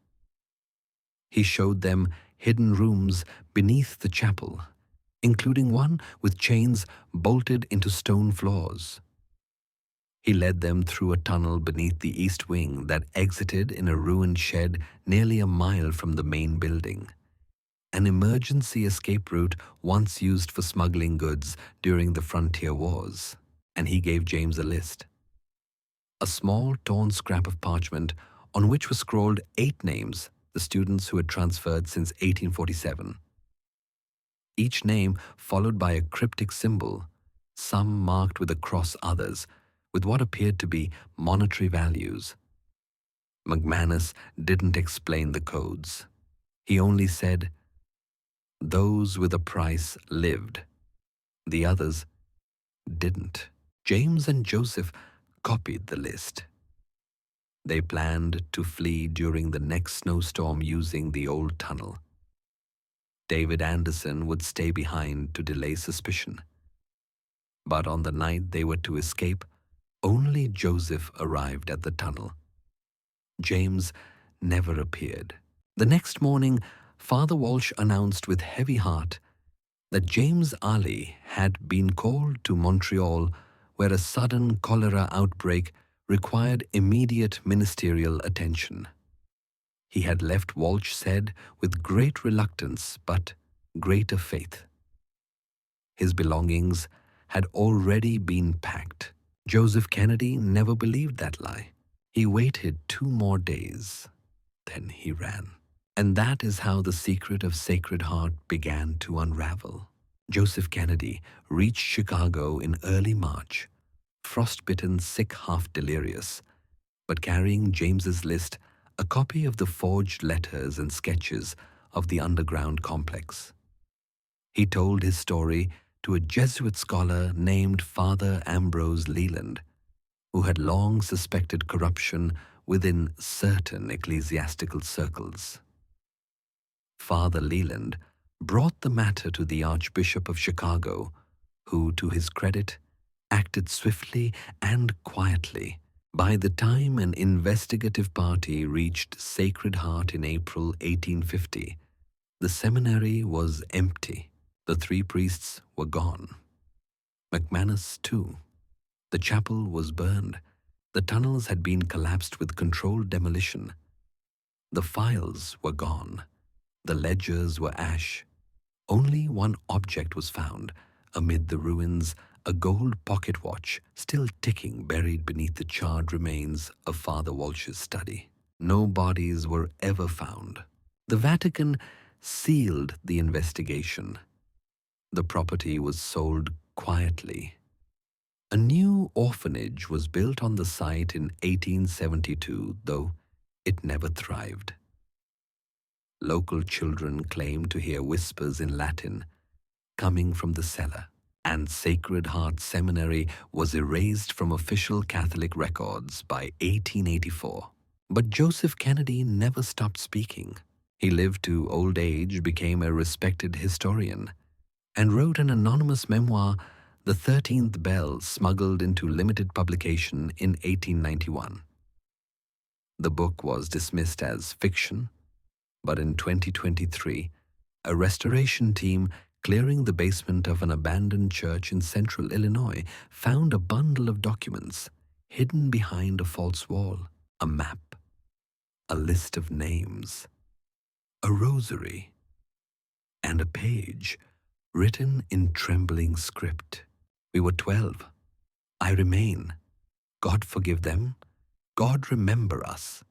He showed them hidden rooms beneath the chapel, including one with chains bolted into stone floors. He led them through a tunnel beneath the east wing that exited in a ruined shed nearly a mile from the main building, an emergency escape route once used for smuggling goods during the frontier wars. And he gave James a list. A small torn scrap of parchment on which were scrolled 8 names, the students who had transferred since 1847. Each name followed by a cryptic symbol, some marked with a cross, others with what appeared to be monetary values. McManus didn't explain the codes. He only said, "Those with a price lived. The others didn't." James and Joseph copied the list. They planned to flee during the next snowstorm using the old tunnel. David Anderson would stay behind to delay suspicion. But on the night they were to escape, only Joseph arrived at the tunnel. James never appeared. The next morning, Father Walsh announced with heavy heart that James Ali had been called to Montreal, where a sudden cholera outbreak required immediate ministerial attention. He had left, Walsh said, with great reluctance but greater faith. His belongings had already been packed. Joseph Kennedy never believed that lie. He waited 2 more days. Then he ran. And that is how the secret of Sacred Heart began to unravel. Joseph Kennedy reached Chicago in early March, frostbitten, sick, half delirious, but carrying James's list, a copy of the forged letters and sketches of the underground complex. He told his story to a Jesuit scholar named Father Ambrose Leland, who had long suspected corruption within certain ecclesiastical circles. Father Leland brought the matter to the Archbishop of Chicago, who, to his credit, acted swiftly and quietly. By the time an investigative party reached Sacred Heart in April 1850, the seminary was empty. The 3 priests were gone. McManus, too. The chapel was burned. The tunnels had been collapsed with controlled demolition. The files were gone. The ledgers were ash. Only one object was found amid the ruins, a gold pocket watch still ticking buried beneath the charred remains of Father Walsh's study. No bodies were ever found. The Vatican sealed the investigation. The property was sold quietly. A new orphanage was built on the site in 1872, though it never thrived. Local children claimed to hear whispers in Latin coming from the cellar, and Sacred Heart Seminary was erased from official Catholic records by 1884. But Joseph Kennedy never stopped speaking. He lived to old age, became a respected historian, and wrote an anonymous memoir, The 13th Bell, smuggled into limited publication in 1891. The book was dismissed as fiction, but in 2023, a restoration team clearing the basement of an abandoned church in central Illinois found a bundle of documents hidden behind a false wall, a map, a list of names, a rosary, and a page written in trembling script. We were 12. I remain. God forgive them. God remember us.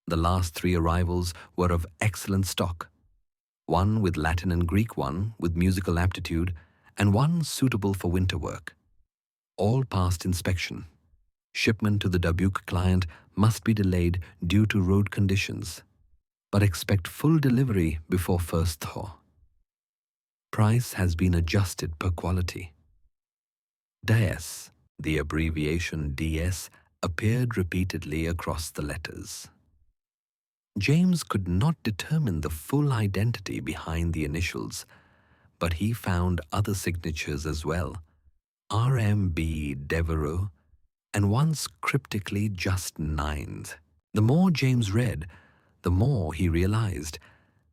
The last 3 arrivals were of excellent stock. One with Latin and Greek, one with musical aptitude, and one suitable for winter work. All passed inspection. Shipment to the Dubuque client must be delayed due to road conditions, but expect full delivery before first thaw. Price has been adjusted per quality. DS, the abbreviation DS, appeared repeatedly across the letters. James could not determine the full identity behind the initials, but he found other signatures as well, R.M.B. Devereux, and once cryptically just 9s. The more James read, the more he realized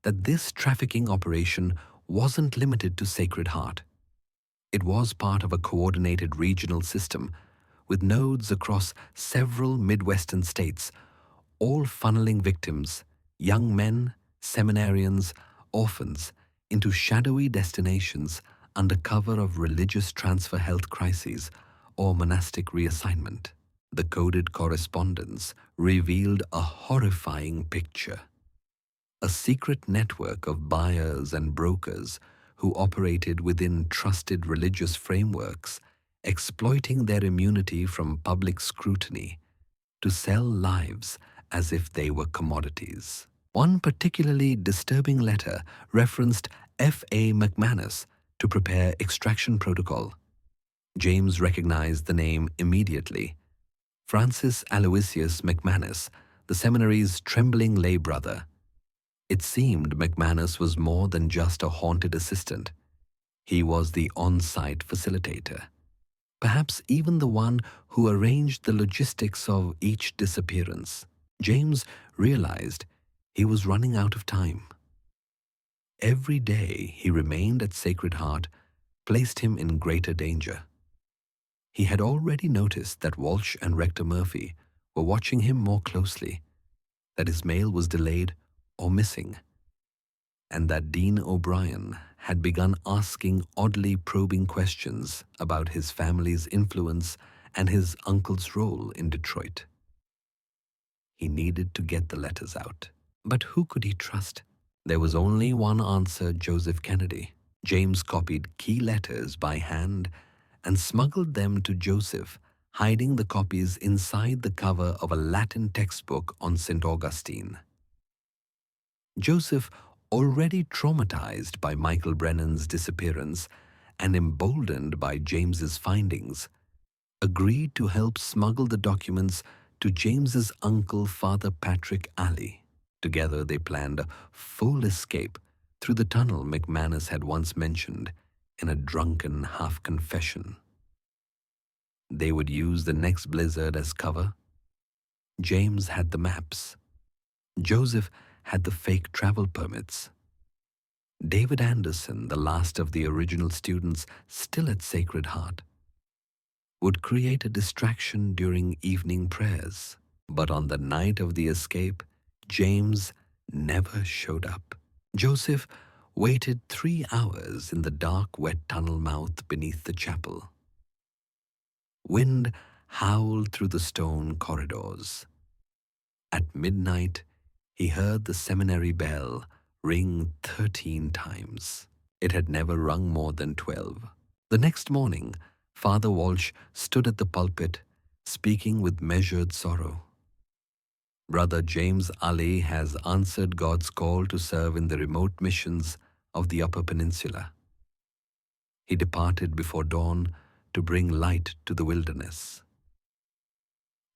that this trafficking operation wasn't limited to Sacred Heart. It was part of a coordinated regional system with nodes across several Midwestern states, all funneling victims, young men, seminarians, orphans, into shadowy destinations under cover of religious transfer health crises or monastic reassignment. The coded correspondence revealed a horrifying picture. A secret network of buyers and brokers who operated within trusted religious frameworks, exploiting their immunity from public scrutiny to sell lives as if they were commodities. One particularly disturbing letter referenced F.A. McManus to prepare extraction protocol. James recognized the name immediately. Francis Aloysius McManus, the seminary's trembling lay brother. It seemed McManus was more than just a haunted assistant. He was the on-site facilitator, perhaps even the one who arranged the logistics of each disappearance. James realized he was running out of time. Every day he remained at Sacred Heart placed him in greater danger. He had already noticed that Walsh and Rector Murphy were watching him more closely, that his mail was delayed or missing, and that Dean O'Brien had begun asking oddly probing questions about his family's influence and his uncle's role in Detroit. He needed to get the letters out. But who could he trust? There was only one answer: Joseph Kennedy. James copied key letters by hand and smuggled them to Joseph, hiding the copies inside the cover of a Latin textbook on St. Augustine. Joseph, already traumatized by Michael Brennan's disappearance and emboldened by James's findings, agreed to help smuggle the documents to James's uncle, Father Patrick Alley. Together they planned a full escape through the tunnel McManus had once mentioned in a drunken half-confession. They would use the next blizzard as cover. James had the maps. Joseph had the fake travel permits. David Anderson, the last of the original students still at Sacred Heart, would create a distraction during evening prayers. But on the night of the escape, James never showed up. Joseph waited 3 hours in the dark, wet tunnel mouth beneath the chapel. Wind howled through the stone corridors. At midnight, he heard the seminary bell ring 13 times. It had never rung more than 12. The next morning, Father Walsh stood at the pulpit, speaking with measured sorrow. Brother James Ali has answered God's call to serve in the remote missions of the Upper Peninsula. He departed before dawn to bring light to the wilderness.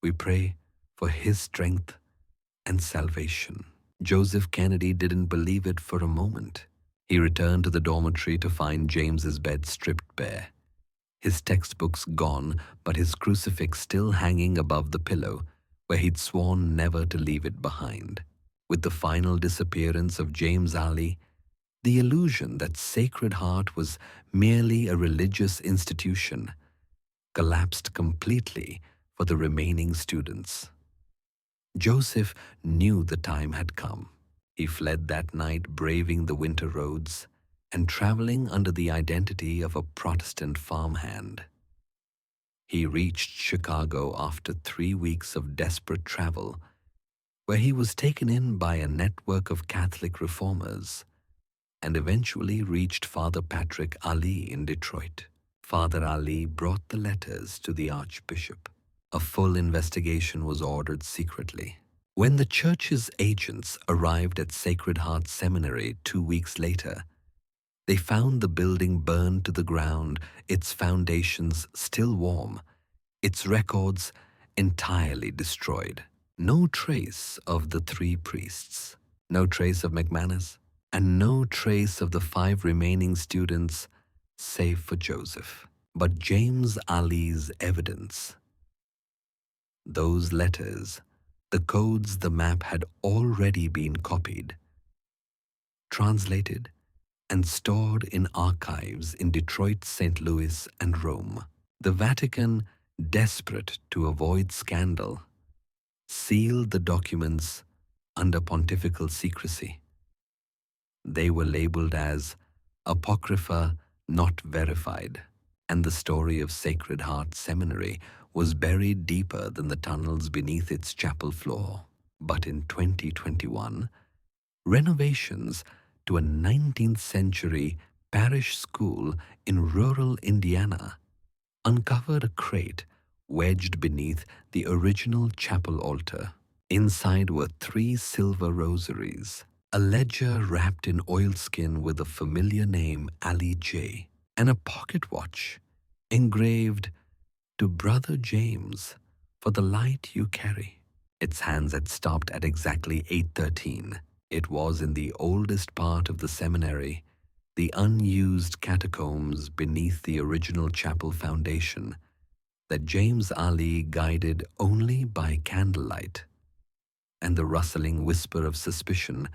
We pray for his strength and salvation. Joseph Kennedy didn't believe it for a moment. He returned to the dormitory to find James's bed stripped bare, his textbooks gone, but his crucifix still hanging above the pillow, where he'd sworn never to leave it behind. With the final disappearance of James Ali, the illusion that Sacred Heart was merely a religious institution collapsed completely for the remaining students. Joseph knew the time had come. He fled that night, braving the winter roads and traveling under the identity of a Protestant farmhand. He reached Chicago after 3 weeks of desperate travel, where he was taken in by a network of Catholic reformers, and eventually reached Father Patrick Ali in Detroit. Father Ali brought the letters to the Archbishop. A full investigation was ordered secretly. When the church's agents arrived at Sacred Heart Seminary 2 weeks later, they found the building burned to the ground, its foundations still warm, its records entirely destroyed. No trace of the 3 priests, no trace of McManus, and no trace of the 5 remaining students, save for Joseph. But James Ali's evidence, those letters, the codes, the map had already been copied, translated, and stored in archives in Detroit, St. Louis, and Rome. The Vatican, desperate to avoid scandal, sealed the documents under pontifical secrecy. They were labeled as Apocrypha Not Verified, and the story of Sacred Heart Seminary was buried deeper than the tunnels beneath its chapel floor. But in 2021, renovations to a 19th century parish school in rural Indiana uncovered a crate wedged beneath the original chapel altar. Inside were 3 silver rosaries, a ledger wrapped in oilskin with a familiar name, Ali J., and a pocket watch engraved, "To Brother James, for the light you carry." Its hands had stopped at exactly 8:13. It was in the oldest part of the seminary, the unused catacombs beneath the original chapel foundation, that James Ali, guided only by candlelight and the rustling whisper of suspicion,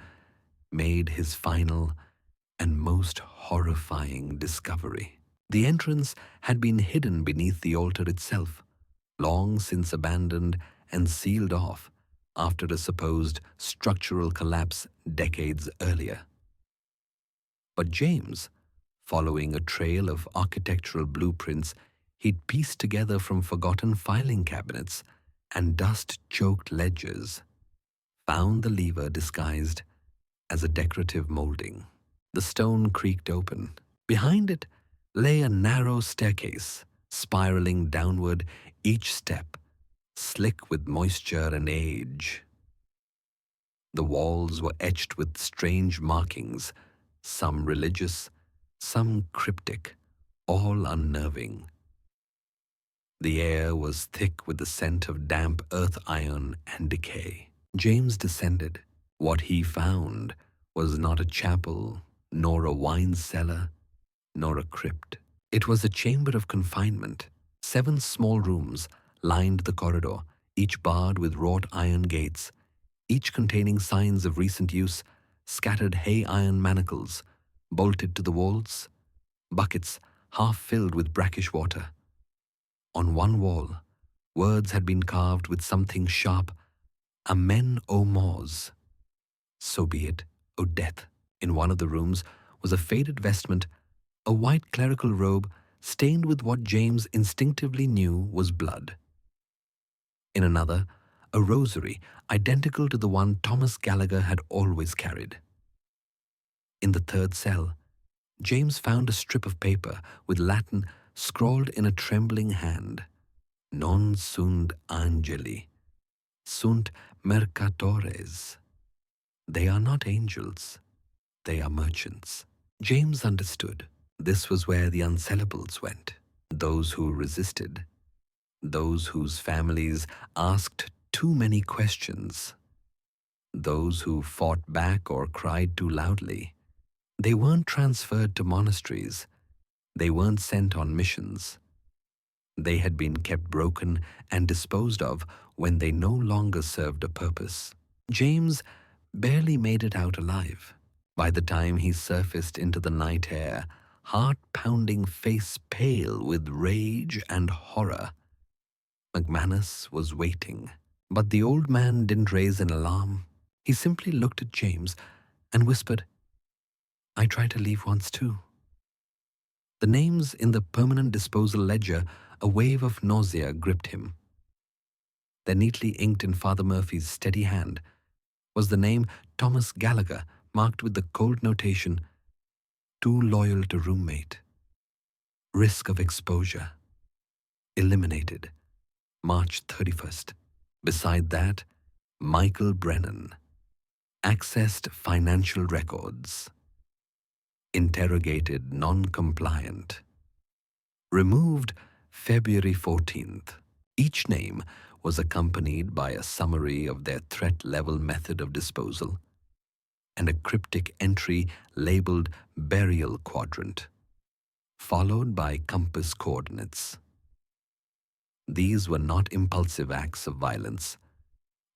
made his final and most horrifying discovery. The entrance had been hidden beneath the altar itself, long since abandoned and sealed off after a supposed structural collapse decades earlier. But James, following a trail of architectural blueprints he'd pieced together from forgotten filing cabinets and dust-choked ledgers, found the lever disguised as a decorative molding. The stone creaked open. Behind it lay a narrow staircase, spiraling downward, each step slick with moisture and age. The walls were etched with strange markings, some religious, some cryptic, all unnerving. The air was thick with the scent of damp earth iron and decay. James descended. What he found was not a chapel, nor a wine cellar, nor a crypt. It was a chamber of confinement. 7 small rooms lined the corridor, each barred with wrought iron gates, each containing signs of recent use, scattered hay iron manacles bolted to the walls, buckets half filled with brackish water. On one wall, words had been carved with something sharp, "Amen, O Mors." So be it, O death. In one of the rooms was a faded vestment, a white clerical robe stained with what James instinctively knew was blood. In another, a rosary identical to the one Thomas Gallagher had always carried. In the 3rd cell, James found a strip of paper with Latin scrawled in a trembling hand. Non sunt angeli, sunt mercatores. They are not angels, they are merchants. James understood. This was where the unsellables went. Those who resisted. Those whose families asked too many questions. Those who fought back or cried too loudly. They weren't transferred to monasteries. They weren't sent on missions. They had been kept broken and disposed of when they no longer served a purpose. James barely made it out alive. By the time he surfaced into the night air, heart-pounding, face pale with rage and horror, McManus was waiting. But the old man didn't raise an alarm. He simply looked at James and whispered, "I tried to leave once too." The names in the permanent disposal ledger, a wave of nausea gripped him. There, neatly inked in Father Murphy's steady hand, was the name Thomas Gallagher, marked with the cold notation, "Too loyal to roommate. Risk of exposure. Eliminated. March 31st. Beside that, Michael Brennan. Accessed financial records. Interrogated non-compliant. Removed February 14th. Each name was accompanied by a summary of their threat level method of disposal and a cryptic entry labeled burial quadrant, followed by compass coordinates. These were not impulsive acts of violence.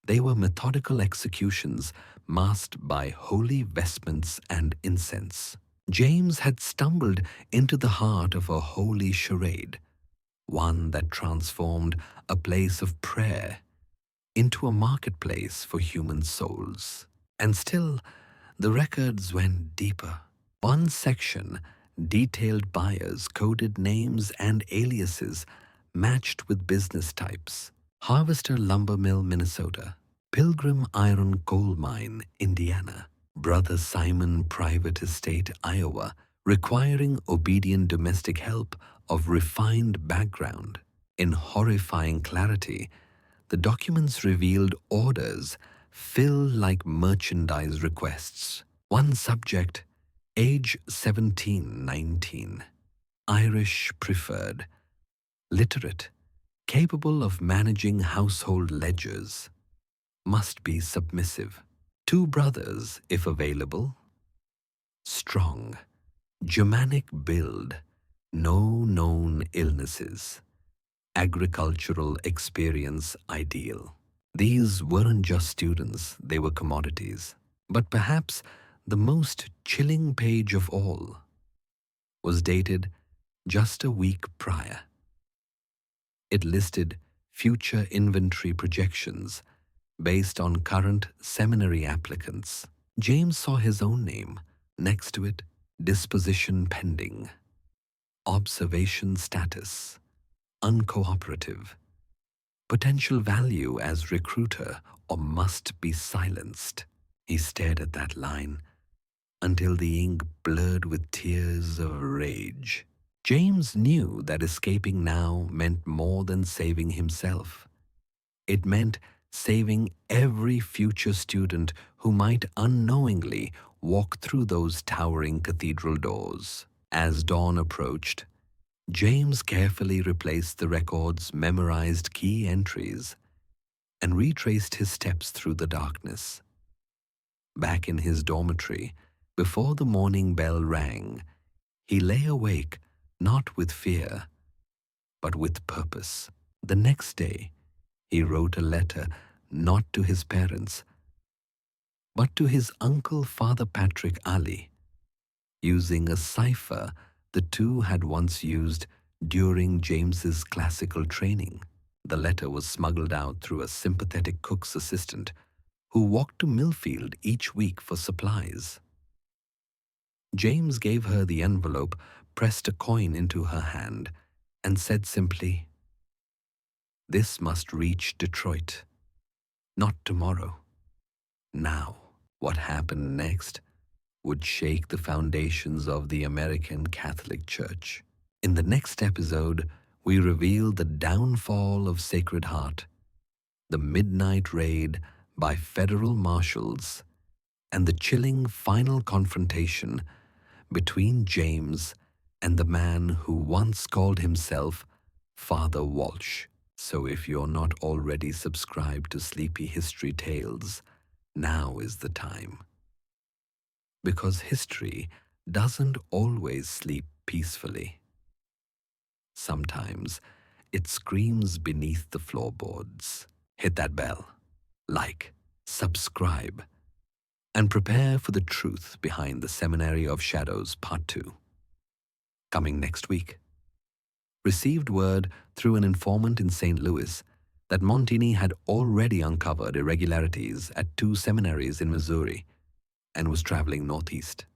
They were methodical executions masked by holy vestments and incense. James had stumbled into the heart of a holy charade, one that transformed a place of prayer into a marketplace for human souls. And still, the records went deeper. One section detailed buyers, coded names and aliases matched with business types. Harvester Lumber Mill, Minnesota. Pilgrim Iron Coal Mine, Indiana. Brother Simon Private Estate, Iowa, requiring obedient domestic help of refined background. In horrifying clarity, the documents revealed orders filled like merchandise requests. One subject, age 17-19, Irish preferred, literate, capable of managing household ledgers, must be submissive. Two brothers, if available, strong, Germanic build, no known illnesses, agricultural experience ideal. These weren't just students, they were commodities. But perhaps the most chilling page of all was dated just a week prior. It listed future inventory projections based on current seminary applicants. James saw his own name. Next to it, disposition pending. Observation status. Uncooperative. Potential value as recruiter or must be silenced. He stared at that line until the ink blurred with tears of rage. James knew that escaping now meant more than saving himself. It meant saving every future student who might unknowingly walk through those towering cathedral doors. As dawn approached, James carefully replaced the record's memorized key entries and retraced his steps through the darkness. Back in his dormitory, before the morning bell rang, he lay awake not with fear, but with purpose. The next day, he wrote a letter not to his parents, but to his uncle Father Patrick Ali, using a cipher the two had once used during James's classical training. The letter was smuggled out through a sympathetic cook's assistant who walked to Millfield each week for supplies. James gave her the envelope, pressed a coin into her hand, and said simply, "This must reach Detroit. Not tomorrow. Now." What happened next would shake the foundations of the American Catholic Church. In the next episode, we reveal the downfall of Sacred Heart, the midnight raid by federal marshals, and the chilling final confrontation between James and the man who once called himself Father Walsh. So if you're not already subscribed to Sleepy History Tales, now is the time. Because history doesn't always sleep peacefully. Sometimes it screams beneath the floorboards. Hit that bell, like, subscribe, and prepare for the truth behind the Seminary of Shadows Part 2. Coming next week. Received word through an informant in St. Louis that Montini had already uncovered irregularities at 2 seminaries in Missouri and was traveling northeast.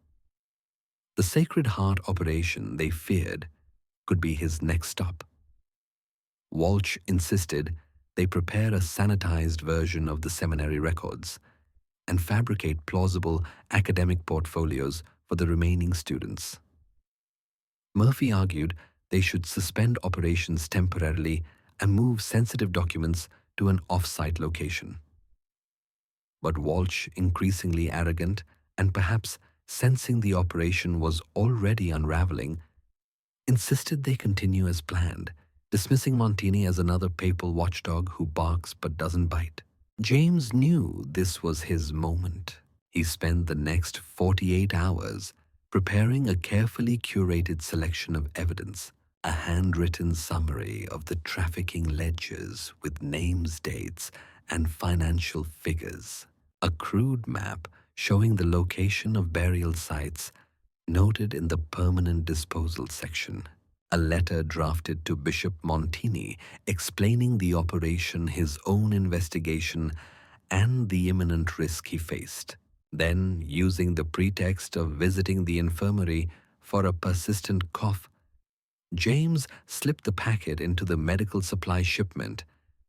The Sacred Heart operation they feared could be his next stop. Walsh insisted they prepare a sanitized version of the seminary records and fabricate plausible academic portfolios for the remaining students. Murphy argued they should suspend operations temporarily and move sensitive documents to an off-site location. But Walsh, increasingly arrogant and perhaps sensing the operation was already unraveling, insisted they continue as planned, dismissing Montini as another papal watchdog who barks but doesn't bite. James knew this was his moment. He spent the next 48 hours preparing a carefully curated selection of evidence, a handwritten summary of the trafficking ledgers with names, dates, and financial figures, a crude map showing the location of burial sites noted in the permanent disposal section, a letter drafted to Bishop Montini explaining the operation, his own investigation, and the imminent risk he faced. Then, using the pretext of visiting the infirmary for a persistent cough, James slipped the packet into the medical supply shipment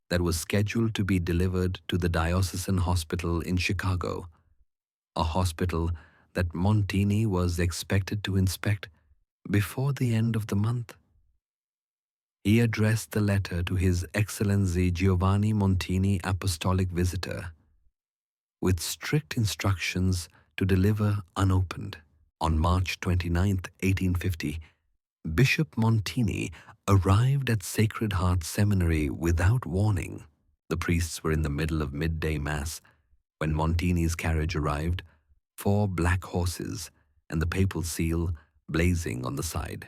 that was scheduled to be delivered to the diocesan hospital in Chicago, a hospital that Montini was expected to inspect before the end of the month. He addressed the letter to His Excellency Giovanni Montini, Apostolic Visitor, with strict instructions to deliver unopened. On March 29, 1850, Bishop Montini arrived at Sacred Heart Seminary without warning. The priests were in the middle of midday mass when Montini's carriage arrived, 4 black horses and the papal seal blazing on the side.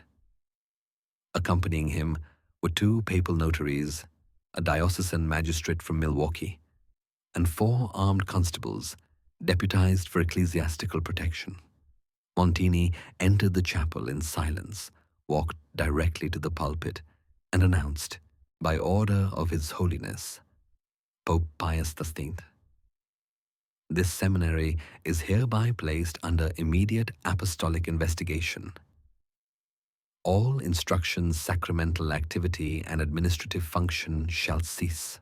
Accompanying him were 2 papal notaries, a diocesan magistrate from Milwaukee, and 4 armed constables deputized for ecclesiastical protection. Montini entered the chapel in silence, walked directly to the pulpit, and announced, by order of His Holiness, Pope Pius XIII, this seminary is hereby placed under immediate apostolic investigation. All instruction, sacramental activity, and administrative function shall cease.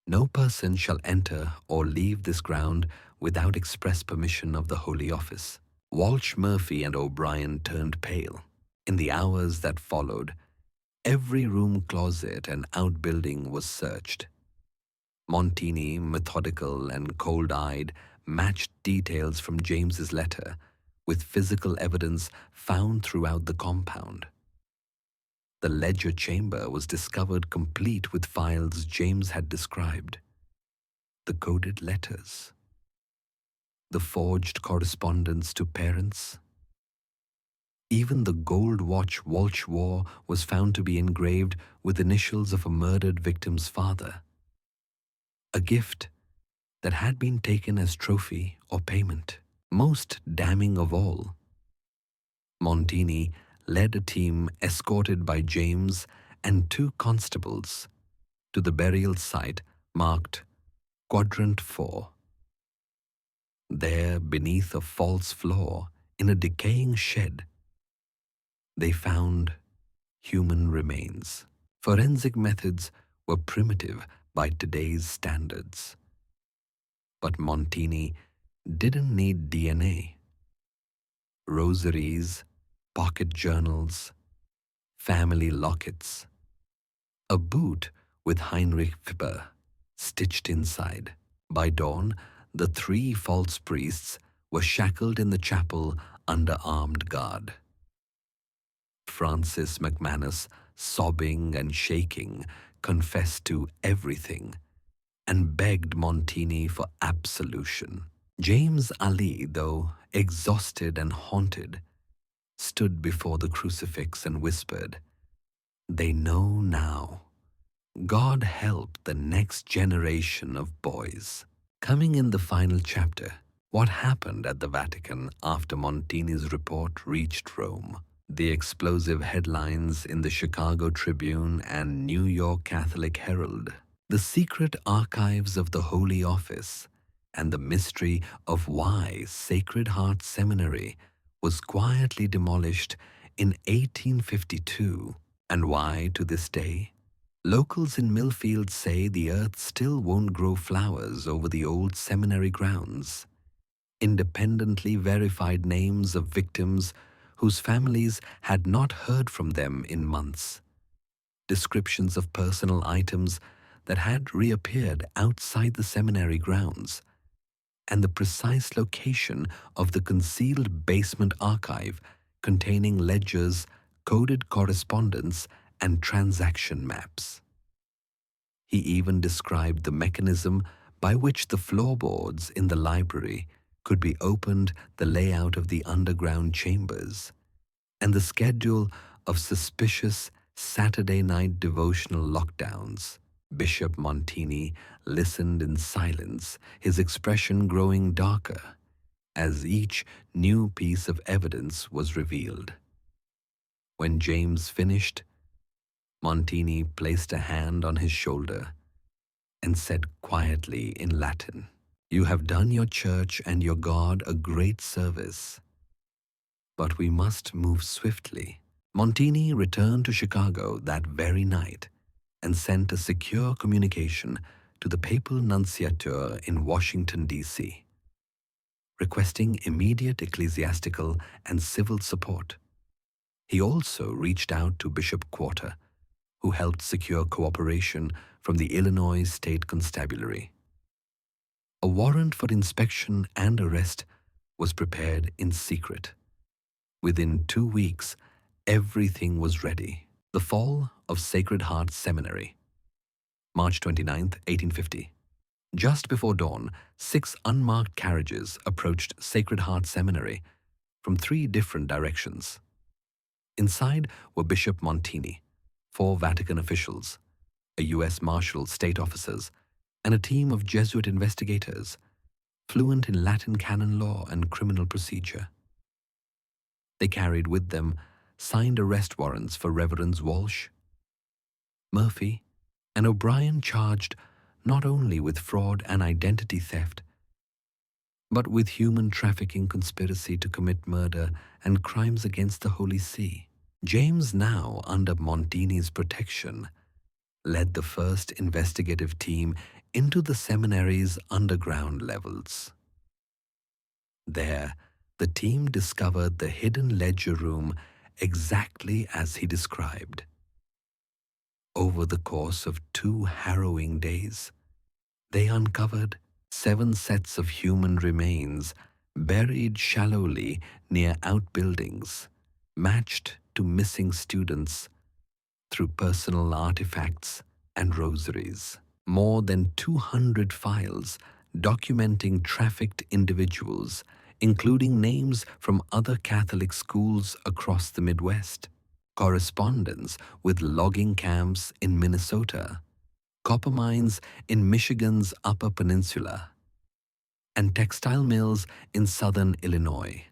No person shall enter or leave this ground without express permission of the Holy Office. Walsh, Murphy, and O'Brien turned pale. In the hours that followed, every room, closet, and outbuilding was searched. Montini, methodical and cold-eyed, matched details from James's letter with physical evidence found throughout the compound. The ledger chamber was discovered complete with files James had described. The coded letters, the forged correspondence to parents. Even the gold watch Walsh wore was found to be engraved with initials of a murdered victim's father, a gift that had been taken as trophy or payment. Most damning of all, Montini led a team escorted by James and 2 constables to the burial site marked Quadrant 4. There, beneath a false floor, in a decaying shed, they found human remains. Forensic methods were primitive by today's standards. But Montini didn't need DNA. rosaries, pocket journals, family lockets, a boot with Heinrich Fipper stitched inside. By dawn, the three false priests were shackled in the chapel under armed guard. Francis McManus, sobbing and shaking, confessed to everything and begged Montini for absolution. James Ali, though exhausted and haunted, stood before the crucifix and whispered, "They know now. God help the next generation of boys." Coming in the final chapter, what happened at the Vatican after Montini's report reached Rome? The explosive headlines in the Chicago Tribune and New York Catholic Herald, the secret archives of the Holy Office, and the mystery of why Sacred Heart Seminary was quietly demolished in 1852, and why, to this day, locals in Millfield say the earth still won't grow flowers over the old seminary grounds. Independently verified names of victims whose families had not heard from them in months. Descriptions of personal items that had reappeared outside the seminary grounds, and the precise location of the concealed basement archive containing ledgers, coded correspondence, and transaction maps. He even described the mechanism by which the floorboards in the library could be opened, the layout of the underground chambers, and the schedule of suspicious Saturday night devotional lockdowns. Bishop Montini listened in silence, his expression growing darker as each new piece of evidence was revealed. When James finished, Montini placed a hand on his shoulder and said quietly in Latin, "You have done your church and your God a great service, but we must move swiftly." Montini returned to Chicago that very night and sent a secure communication to the papal nunciature in Washington, D.C., requesting immediate ecclesiastical and civil support. He also reached out to Bishop Quarter, who helped secure cooperation from the Illinois State Constabulary. A warrant for inspection and arrest was prepared in secret. Within 2 weeks, everything was ready. The fall of Sacred Heart Seminary, March 29, 1850. Just before dawn, 6 unmarked carriages approached Sacred Heart Seminary from 3 different directions. Inside were Bishop Montini, 4 Vatican officials, a U.S. Marshal state officers, and a team of Jesuit investigators, fluent in Latin canon law and criminal procedure. They carried with them signed arrest warrants for Reverends Walsh, Murphy, and O'Brien, charged not only with fraud and identity theft, but with human trafficking, conspiracy to commit murder, and crimes against the Holy See. James, now under Montini's protection, led the first investigative team into the seminary's underground levels. There, the team discovered the hidden ledger room exactly as he described. Over the course of 2 harrowing days, they uncovered 7 sets of human remains buried shallowly near outbuildings, matched to missing students through personal artifacts and rosaries. More than 200 files documenting trafficked individuals, including names from other Catholic schools across the Midwest, correspondence with logging camps in Minnesota, copper mines in Michigan's Upper Peninsula, and textile mills in southern Illinois,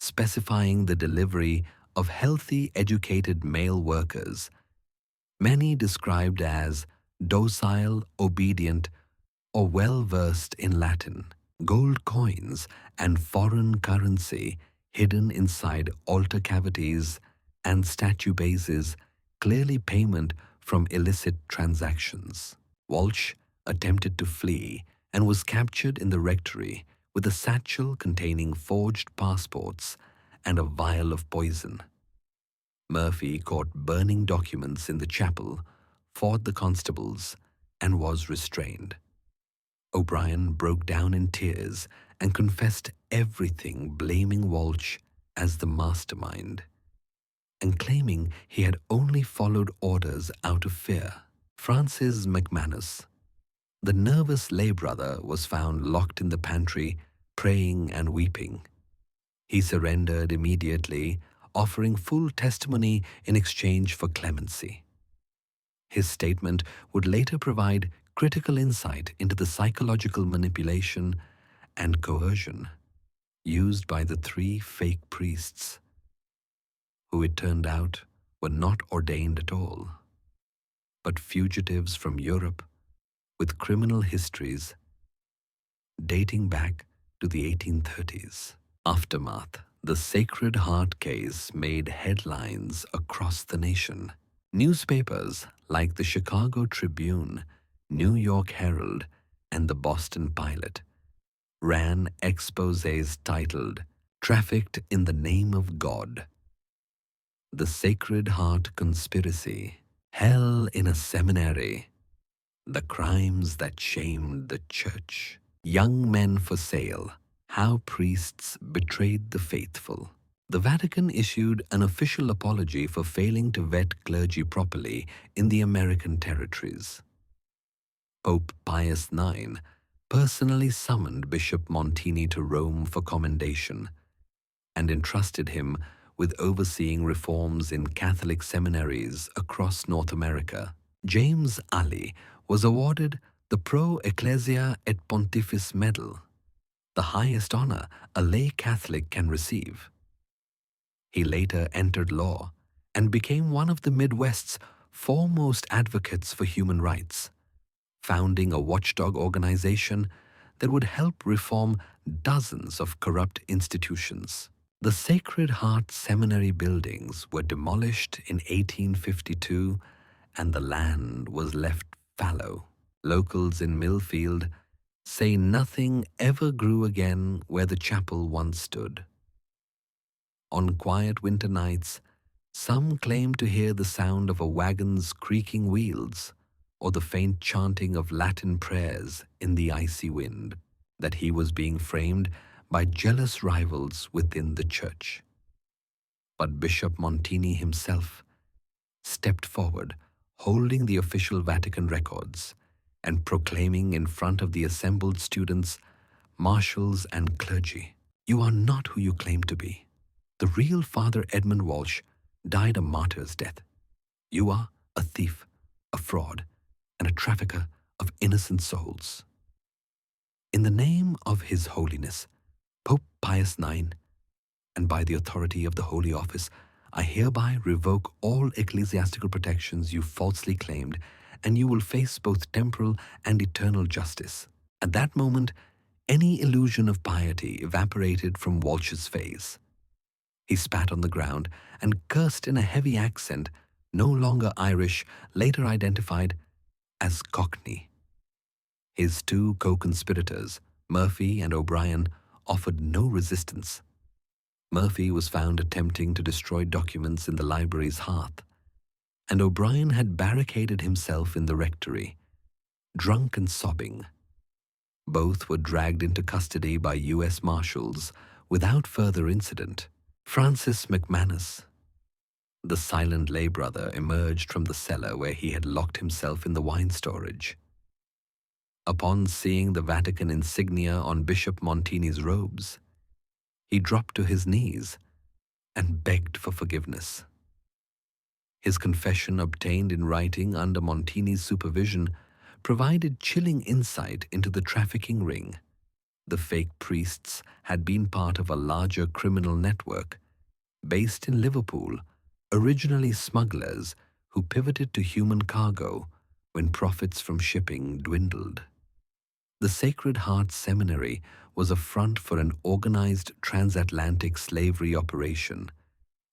specifying the delivery of healthy, educated male workers, many described as docile, obedient, or well-versed in Latin. Gold coins and foreign currency hidden inside altar cavities and statue bases, clearly payment from illicit transactions. Walsh attempted to flee and was captured in the rectory with a satchel containing forged passports and a vial of poison. Murphy caught burning documents in the chapel, fought the constables, and was restrained. O'Brien broke down in tears and confessed everything, blaming Walsh as the mastermind and claiming he had only followed orders out of fear. Francis McManus, the nervous lay brother, was found locked in the pantry, praying and weeping. He surrendered immediately, offering full testimony in exchange for clemency. His statement would later provide critical insight into the psychological manipulation and coercion used by the three fake priests, who it turned out were not ordained at all, but fugitives from Europe with criminal histories dating back to the 1830s. Aftermath. The Sacred Heart case made headlines across the nation. Newspapers like the Chicago Tribune, New York Herald, and the Boston Pilot ran exposés titled "Trafficked in the Name of God," "The Sacred Heart Conspiracy," "Hell in a Seminary," "The Crimes That Shamed the Church," "Young Men for Sale," "How Priests Betrayed the Faithful." The Vatican issued an official apology for failing to vet clergy properly in the American territories. Pope Pius IX personally summoned Bishop Montini to Rome for commendation and entrusted him with overseeing reforms in Catholic seminaries across North America. James Ali was awarded the Pro Ecclesia et Pontifice Medal, the highest honor a lay Catholic can receive. He later entered law and became one of the Midwest's foremost advocates for human rights, founding a watchdog organization that would help reform dozens of corrupt institutions. The Sacred Heart Seminary buildings were demolished in 1852 and the land was left fallow. Locals in Millfield say nothing ever grew again where the chapel once stood. On quiet winter nights, some claim to hear the sound of a wagon's creaking wheels or the faint chanting of Latin prayers in the icy wind, that he was being framed by jealous rivals within the church. But Bishop Montini himself stepped forward, holding the official Vatican records and proclaiming in front of the assembled students, marshals, and clergy, "You are not who you claim to be. The real Father Edmund Walsh died a martyr's death. You are a thief, a fraud, and a trafficker of innocent souls. In the name of His Holiness, Pope Pius IX, and by the authority of the Holy Office, I hereby revoke all ecclesiastical protections you falsely claimed, and you will face both temporal and eternal justice." At that moment, any illusion of piety evaporated from Walsh's face. He spat on the ground and cursed in a heavy accent, no longer Irish, later identified as Cockney. His two co-conspirators, Murphy and O'Brien, offered no resistance. Murphy was found attempting to destroy documents in the library's hearth, and O'Brien had barricaded himself in the rectory, drunk and sobbing. Both were dragged into custody by U.S. Marshals without further incident. Francis McManus, the silent lay brother, emerged from the cellar where he had locked himself in the wine storage. Upon seeing the Vatican insignia on Bishop Montini's robes, he dropped to his knees and begged for forgiveness. His confession, obtained in writing under Montini's supervision, provided chilling insight into the trafficking ring. The fake priests had been part of a larger criminal network based in Liverpool, originally smugglers who pivoted to human cargo when profits from shipping dwindled. The Sacred Heart Seminary was a front for an organized transatlantic slavery operation,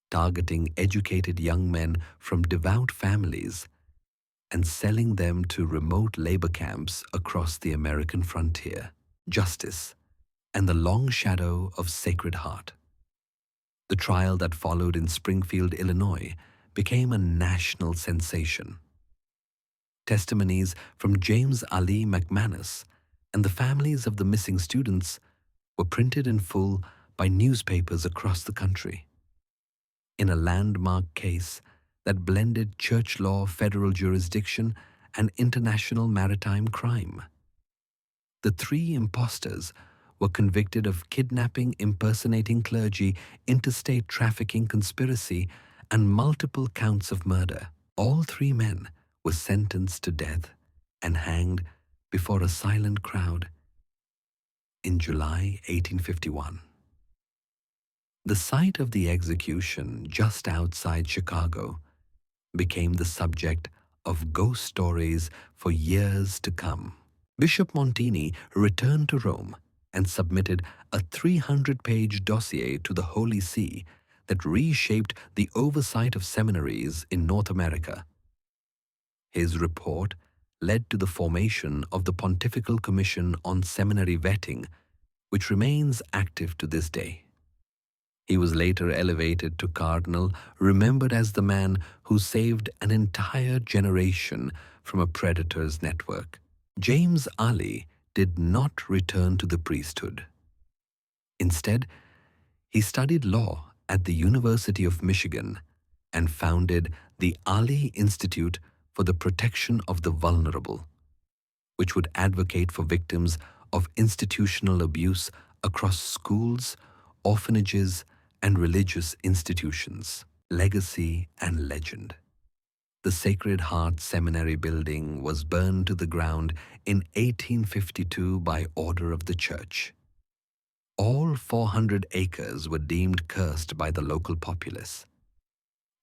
targeting educated young men from devout families and selling them to remote labor camps across the American frontier. Justice and the long shadow of Sacred Heart. The trial that followed in Springfield, Illinois, became a national sensation. Testimonies from James Ali McManus and the families of the missing students were printed in full by newspapers across the country. In a landmark case that blended church law, federal jurisdiction, and international maritime crime, the three impostors were convicted of kidnapping, impersonating clergy, interstate trafficking conspiracy, and multiple counts of murder. All three men were sentenced to death and hanged before a silent crowd in July 1851. The site of the execution, just outside Chicago, became the subject of ghost stories for years to come. Bishop Montini returned to Rome and submitted a 300-page dossier to the Holy See that reshaped the oversight of seminaries in North America. His report led to the formation of the Pontifical Commission on Seminary Vetting, which remains active to this day. He was later elevated to cardinal, remembered as the man who saved an entire generation from a predator's network. James Ali did not return to the priesthood. Instead, he studied law at the University of Michigan and founded the Ali Institute for the Protection of the Vulnerable, which would advocate for victims of institutional abuse across schools, orphanages, and religious institutions. Legacy and legend. The Sacred Heart Seminary building was burned to the ground in 1852 by order of the church. All 400 acres were deemed cursed by the local populace.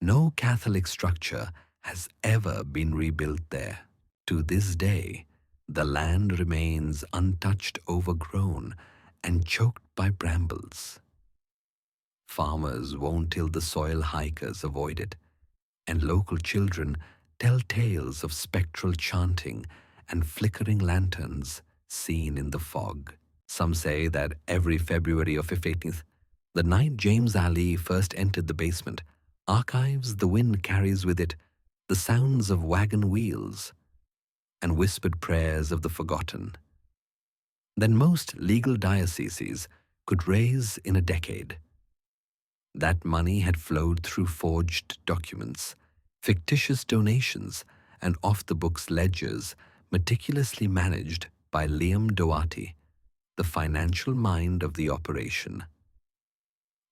No Catholic structure has ever been rebuilt there. To this day, the land remains untouched, overgrown, and choked by brambles. Farmers won't till the soil, hikers avoid it, and local children tell tales of spectral chanting and flickering lanterns seen in the fog. Some say that every February of 15th, the night James Ali first entered the basement, archives the wind carries with it the sounds of wagon wheels and whispered prayers of the forgotten. Than most legal dioceses could raise in a decade. That money had flowed through forged documents, fictitious donations, and off-the-books ledgers meticulously managed by Liam Doherty, the financial mind of the operation.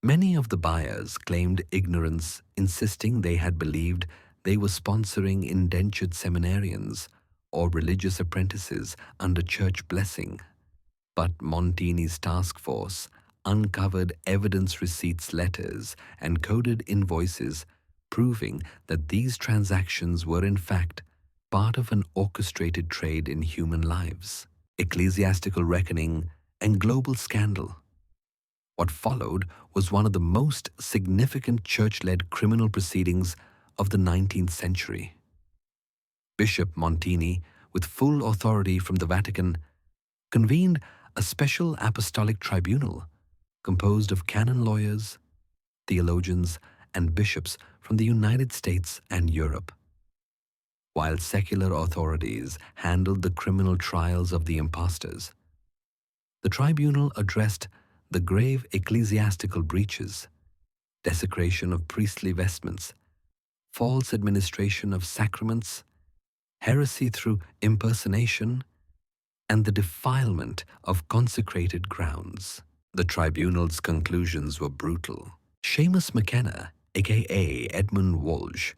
Many of the buyers claimed ignorance, insisting they had believed they were sponsoring indentured seminarians or religious apprentices under church blessing. But Montini's task force uncovered evidence receipts, letters, and coded invoices proving that these transactions were in fact part of an orchestrated trade in human lives, ecclesiastical reckoning, and global scandal. What followed was one of the most significant church-led criminal proceedings of the 19th century. Bishop Montini, with full authority from the Vatican, convened a special apostolic tribunal composed of canon lawyers, theologians, and bishops from the United States and Europe. While secular authorities handled the criminal trials of the impostors, the tribunal addressed the grave ecclesiastical breaches, desecration of priestly vestments, false administration of sacraments, heresy through impersonation, and the defilement of consecrated grounds. The tribunal's conclusions were brutal. Seamus McKenna, aka Edmund Walsh,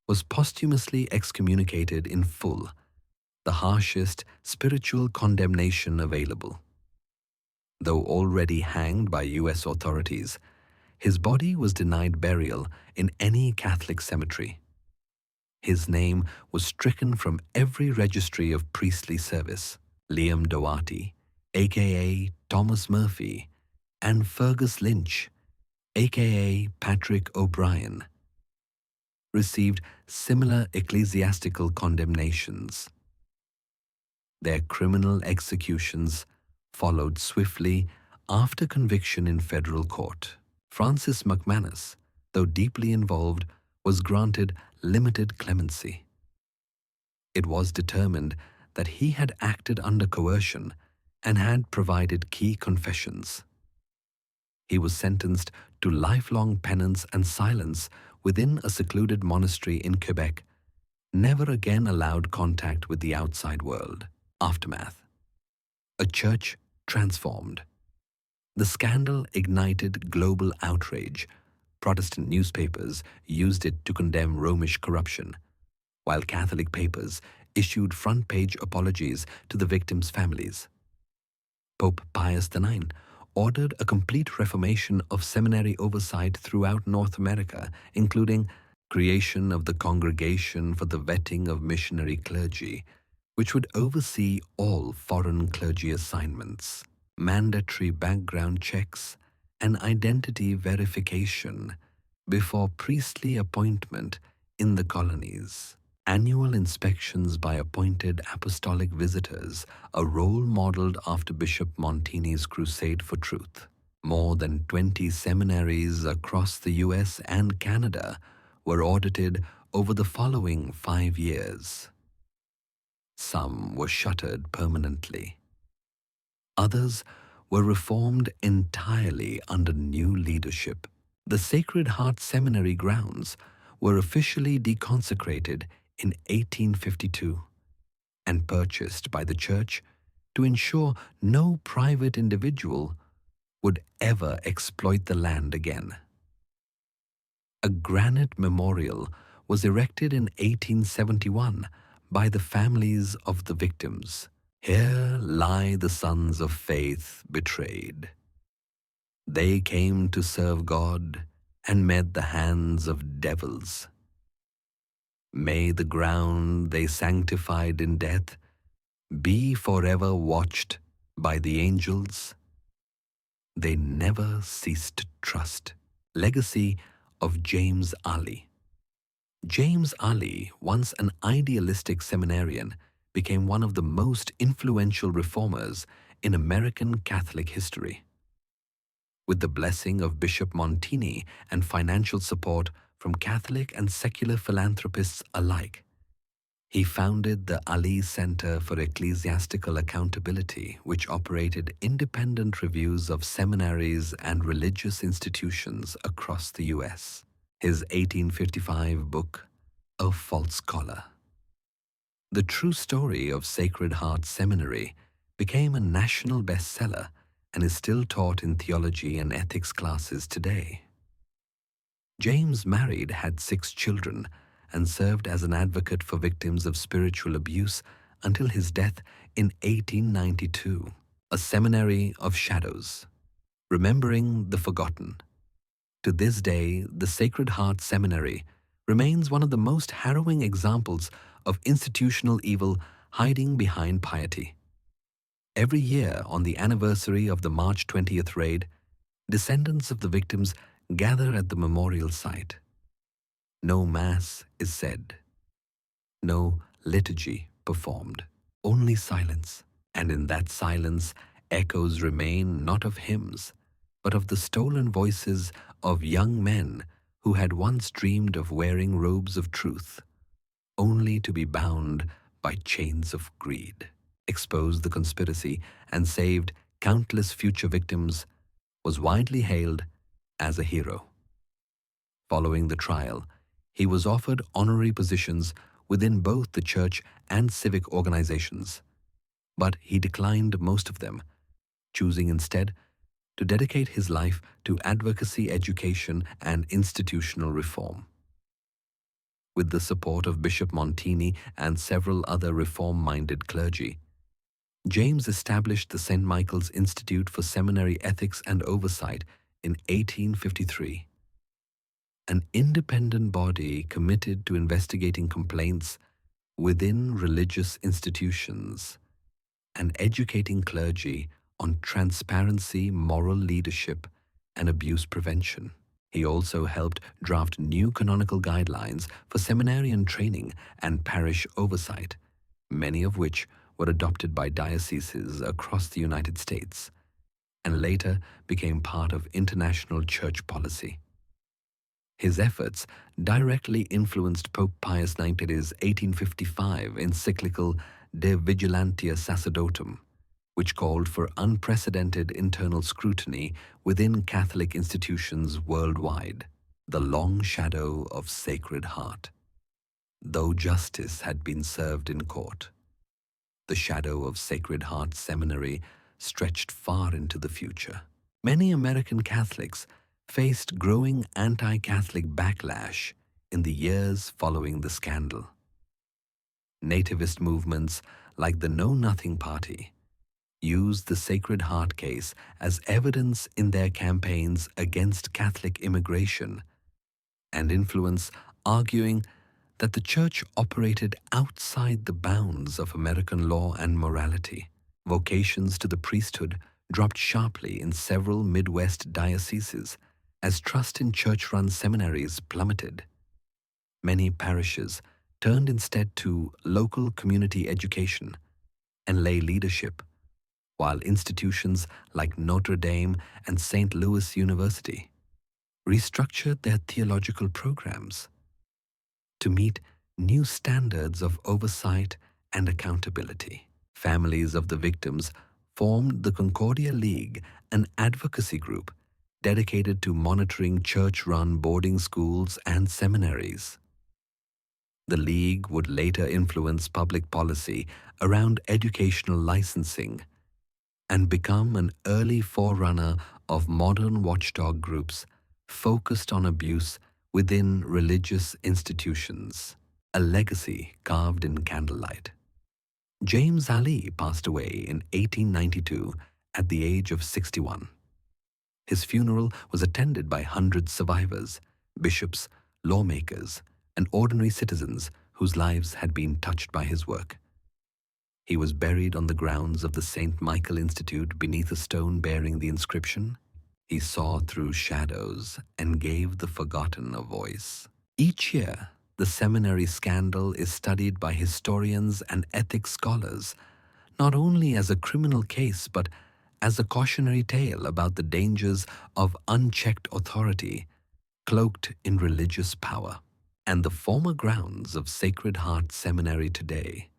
was posthumously excommunicated in full, the harshest spiritual condemnation available. Though already hanged by U.S. authorities, his body was denied burial in any Catholic cemetery. His name was stricken from every registry of priestly service. Liam Doherty, aka Thomas Murphy, and Fergus Lynch, aka Patrick O'Brien, received similar ecclesiastical condemnations. Their criminal executions followed swiftly after conviction in federal court. Francis McManus, though deeply involved, was granted limited clemency. It was determined that he had acted under coercion and had provided key confessions. He was sentenced to lifelong penance and silence within a secluded monastery in Quebec, never again allowed contact with the outside world. Aftermath. A church transformed. The scandal ignited global outrage. Protestant newspapers used it to condemn Romish corruption, while Catholic papers issued front-page apologies to the victims' families. Pope Pius IX ordered a complete reformation of seminary oversight throughout North America, including creation of the Congregation for the Vetting of Missionary Clergy, which would oversee all foreign clergy assignments, mandatory background checks, and identity verification before priestly appointment in the colonies. Annual inspections by appointed apostolic visitors, a role modeled after Bishop Montini's crusade for truth. More than 20 seminaries across the US and Canada were audited over the following 5 years. Some were shuttered permanently. Others were reformed entirely under new leadership. The Sacred Heart Seminary grounds were officially deconsecrated in 1852 and purchased by the church to ensure no private individual would ever exploit the land again. A granite memorial was erected in 1871 by the families of the victims. Here lie the sons of faith betrayed. They came to serve God and met the hands of devils. May the ground they sanctified in death be forever watched by the angels. They never ceased to trust. Legacy of James Ali. James Ali, once an idealistic seminarian, became one of the most influential reformers in American Catholic history. With the blessing of Bishop Montini and financial support from Catholic and secular philanthropists alike, he founded the Ali Center for Ecclesiastical Accountability, which operated independent reviews of seminaries and religious institutions across the U.S. His 1855 book, A False Scholar. The True Story of Sacred Heart Seminary became a national bestseller and is still taught in theology and ethics classes today. James married, had 6 children, and served as an advocate for victims of spiritual abuse until his death in 1892. A seminary of shadows, remembering the forgotten. To this day, the Sacred Heart Seminary remains one of the most harrowing examples of institutional evil hiding behind piety. Every year, on the anniversary of the March 20th raid, descendants of the victims gather at the memorial site. No mass is said, no liturgy performed, only silence. And in that silence, echoes remain not of hymns, but of the stolen voices of young men who had once dreamed of wearing robes of truth, only to be bound by chains of greed. Exposed the conspiracy and saved countless future victims, was widely hailed as a hero. Following the trial, he was offered honorary positions within both the church and civic organizations, but he declined most of them, choosing instead to dedicate his life to advocacy, education, and institutional reform. With the support of Bishop Montini and several other reform-minded clergy, James established the St. Michael's Institute for Seminary Ethics and Oversight in 1853, an independent body committed to investigating complaints within religious institutions and educating clergy on transparency, moral leadership, and abuse prevention. He also helped draft new canonical guidelines for seminarian training and parish oversight, many of which were adopted by dioceses across the United States. and later became part of international church policy. His efforts directly influenced Pope Pius IX's 1855 encyclical De Vigilantia Sacerdotum, which called for unprecedented internal scrutiny within Catholic institutions worldwide. The long shadow of Sacred Heart. Though justice had been served in court, the shadow of Sacred Heart Seminary stretched far into the future. Many American Catholics faced growing anti-Catholic backlash in the years following the scandal. Nativist movements like the Know Nothing Party used the Sacred Heart case as evidence in their campaigns against Catholic immigration and influence, arguing that the Church operated outside the bounds of American law and morality. Vocations to the priesthood dropped sharply in several Midwest dioceses as trust in church-run seminaries plummeted. Many parishes turned instead to local community education and lay leadership, while institutions like Notre Dame and St. Louis University restructured their theological programs to meet new standards of oversight and accountability. Families of the victims formed the Concordia League, an advocacy group dedicated to monitoring church-run boarding schools and seminaries. The League would later influence public policy around educational licensing and become an early forerunner of modern watchdog groups focused on abuse within religious institutions, a legacy carved in candlelight. James Ali passed away in 1892 at the age of 61. His funeral was attended by hundreds of survivors, bishops, lawmakers, and ordinary citizens whose lives had been touched by his work. He was buried on the grounds of the St. Michael Institute beneath a stone bearing the inscription, "He saw through shadows and gave the forgotten a voice." Each year, the seminary scandal is studied by historians and ethics scholars, not only as a criminal case but as a cautionary tale about the dangers of unchecked authority cloaked in religious power. And the former grounds of Sacred Heart Seminary today,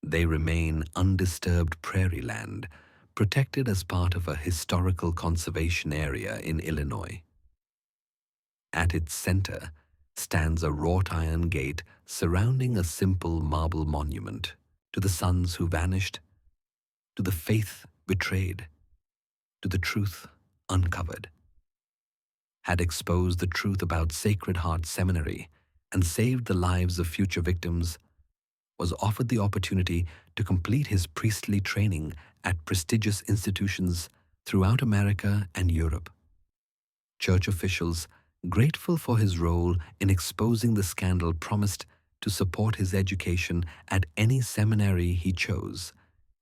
they remain undisturbed prairie land, protected as part of a historical conservation area in Illinois. At its center stands a wrought iron gate surrounding a simple marble monument to the sons who vanished, to the faith betrayed, to the truth uncovered. Had exposed the truth about Sacred Heart Seminary and saved the lives of future victims, was offered the opportunity to complete his priestly training at prestigious institutions throughout America and Europe. Church officials, grateful for his role in exposing the scandal, promised to support his education at any seminary he chose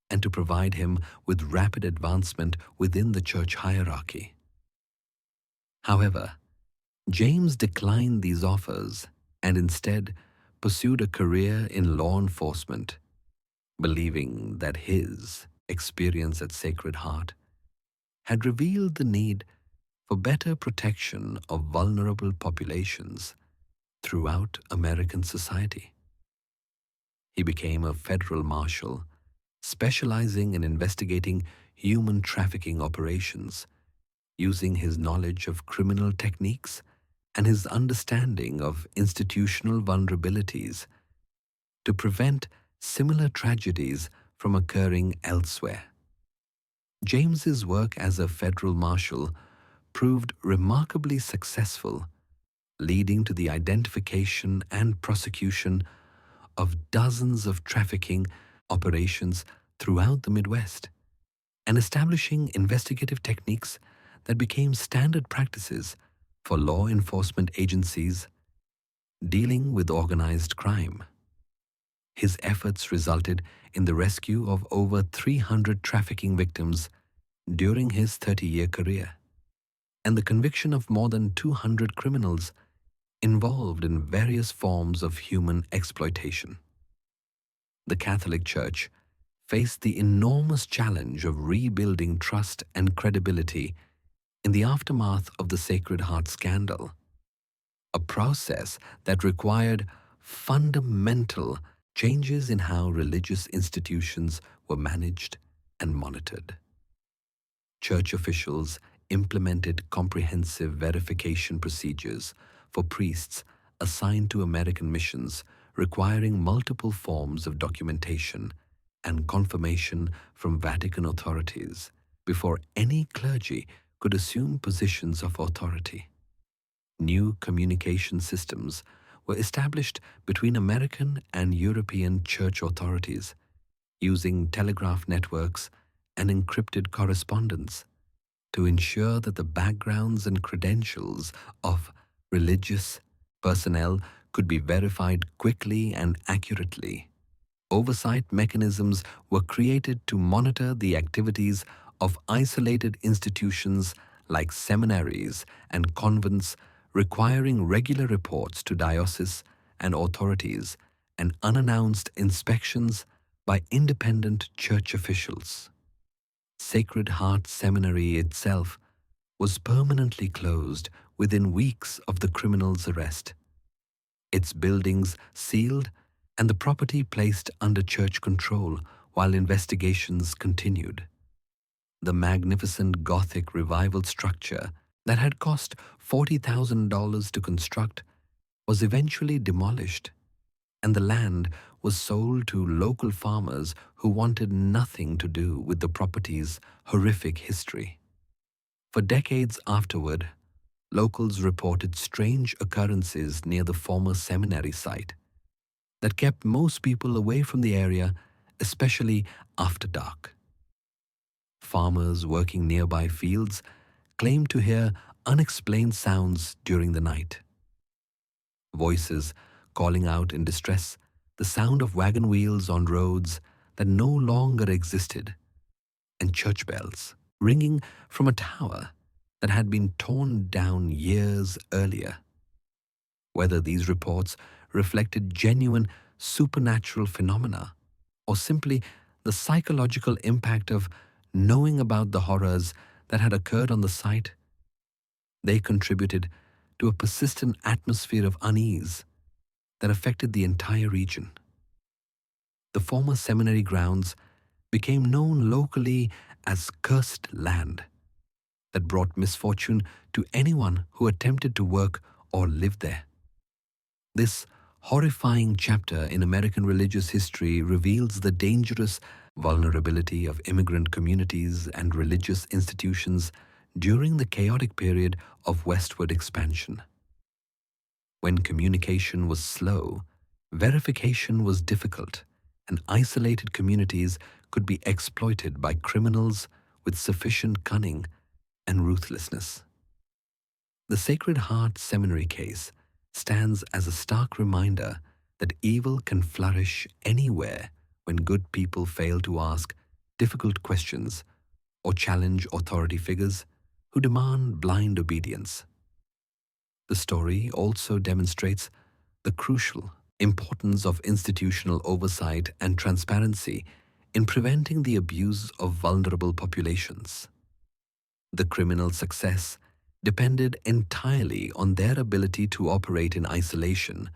and to provide him with rapid advancement within the church hierarchy. However, James declined these offers and instead pursued a career in law enforcement, believing that his experience at Sacred Heart had revealed the need for better protection of vulnerable populations throughout American society. He became a federal marshal, specializing in investigating human trafficking operations, using his knowledge of criminal techniques and his understanding of institutional vulnerabilities to prevent similar tragedies from occurring elsewhere. James's work as a federal marshal proved remarkably successful, leading to the identification and prosecution of dozens of trafficking operations throughout the Midwest, and establishing investigative techniques that became standard practices for law enforcement agencies dealing with organized crime. His efforts resulted in the rescue of over 300 trafficking victims during his 30-year career, and the conviction of more than 200 criminals involved in various forms of human exploitation. The Catholic Church faced the enormous challenge of rebuilding trust and credibility in the aftermath of the Sacred Heart scandal, a process that required fundamental changes in how religious institutions were managed and monitored. Church officials implemented comprehensive verification procedures for priests assigned to American missions, requiring multiple forms of documentation and confirmation from Vatican authorities before any clergy could assume positions of authority. New communication systems were established between American and European church authorities using telegraph networks and encrypted correspondence to ensure that the backgrounds and credentials of religious personnel could be verified quickly and accurately. Oversight mechanisms were created to monitor the activities of isolated institutions like seminaries and convents, requiring regular reports to dioceses and authorities and unannounced inspections by independent church officials. Sacred Heart Seminary itself was permanently closed within weeks of the criminal's arrest, its buildings sealed and the property placed under church control while investigations continued. The magnificent Gothic revival structure that had cost $40,000 to construct was eventually demolished, and the land was sold to local farmers who wanted nothing to do with the property's horrific history. For decades afterward, locals reported strange occurrences near the former seminary site that kept most people away from the area, especially after dark. Farmers working nearby fields claimed to hear unexplained sounds during the night. Voices calling out in distress, the sound of wagon wheels on roads that no longer existed, and church bells ringing from a tower that had been torn down years earlier. Whether these reports reflected genuine supernatural phenomena or simply the psychological impact of knowing about the horrors that had occurred on the site, they contributed to a persistent atmosphere of unease that affected the entire region. The former seminary grounds became known locally as cursed land that brought misfortune to anyone who attempted to work or live there. This horrifying chapter in American religious history reveals the dangerous vulnerability of immigrant communities and religious institutions during the chaotic period of westward expansion. When communication was slow, verification was difficult, and isolated communities could be exploited by criminals with sufficient cunning and ruthlessness. The Sacred Heart Seminary case stands as a stark reminder that evil can flourish anywhere when good people fail to ask difficult questions or challenge authority figures who demand blind obedience. The story also demonstrates the crucial importance of institutional oversight and transparency in preventing the abuse of vulnerable populations. The criminal's success depended entirely on their ability to operate in isolation,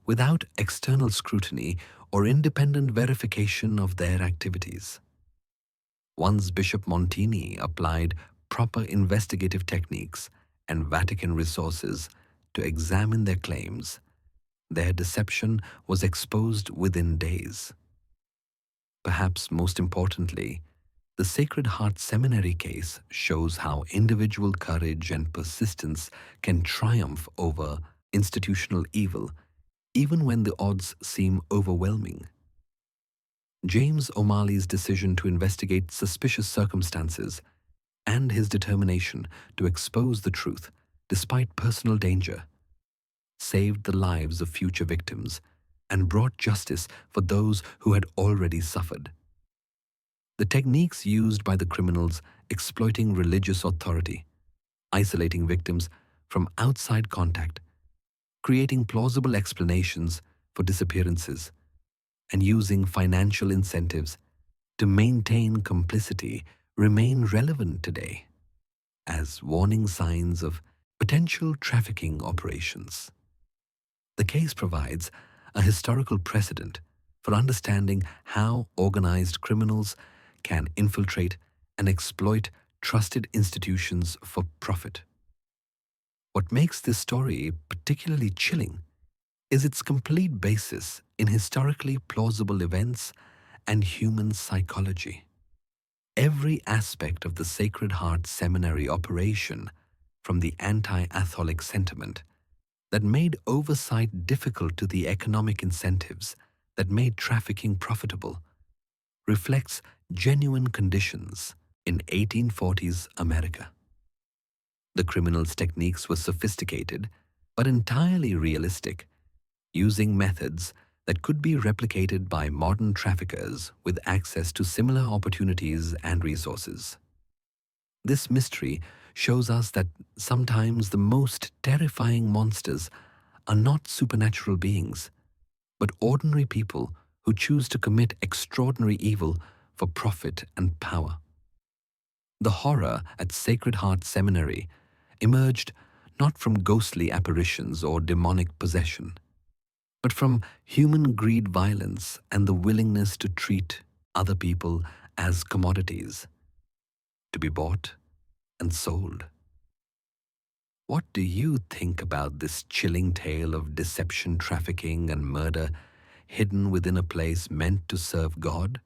without external scrutiny or independent verification of their activities. Once Bishop Montini applied proper investigative techniques and Vatican resources to examine their claims, their deception was exposed within days. Perhaps most importantly, the Sacred Heart Seminary case shows how individual courage and persistence can triumph over institutional evil, even when the odds seem overwhelming. James O'Malley's decision to investigate suspicious circumstances and his determination to expose the truth, despite personal danger, saved the lives of future victims and brought justice for those who had already suffered. The techniques used by the criminals exploiting religious authority, isolating victims from outside contact, creating plausible explanations for disappearances, and using financial incentives to maintain complicity remain relevant today as warning signs of potential trafficking operations. The case provides a historical precedent for understanding how organized criminals can infiltrate and exploit trusted institutions for profit. What makes this story particularly chilling is its complete basis in historically plausible events and human psychology. Every aspect of the Sacred Heart Seminary operation, from the anti-Catholic sentiment that made oversight difficult to the economic incentives that made trafficking profitable, reflects genuine conditions in 1840s America. The criminals' techniques were sophisticated but entirely realistic, using methods that could be replicated by modern traffickers with access to similar opportunities and resources. This mystery shows us that sometimes the most terrifying monsters are not supernatural beings, but ordinary people who choose to commit extraordinary evil for profit and power. The horror at Sacred Heart Seminary emerged not from ghostly apparitions or demonic possession, but from human greed, violence, and the willingness to treat other people as commodities, to be bought and sold. What do you think about this chilling tale of deception, trafficking, and murder hidden within a place meant to serve God?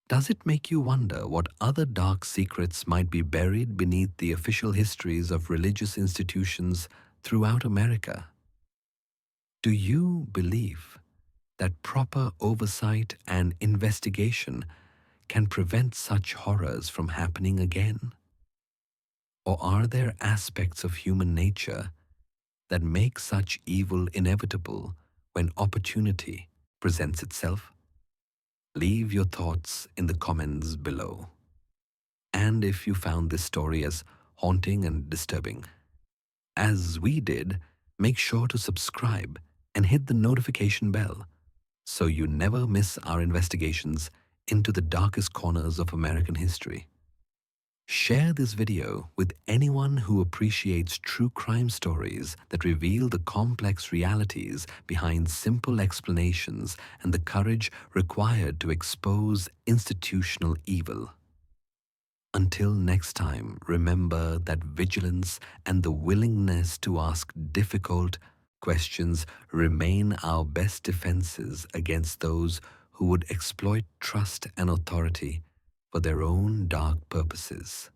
Does it make you wonder what other dark secrets might be buried beneath the official histories of religious institutions throughout America? Do you believe that proper oversight and investigation can prevent such horrors from happening again? Or are there aspects of human nature that make such evil inevitable when opportunity presents itself? Leave your thoughts in the comments below. And if you found this story as haunting and disturbing, as we did, make sure to subscribe and hit the notification bell so you never miss our investigations into the darkest corners of American history. Share this video with anyone who appreciates true crime stories that reveal the complex realities behind simple explanations and the courage required to expose institutional evil. Until next time, remember that vigilance and the willingness to ask difficult questions remain our best defenses against those who would exploit trust and authority for their own dark purposes.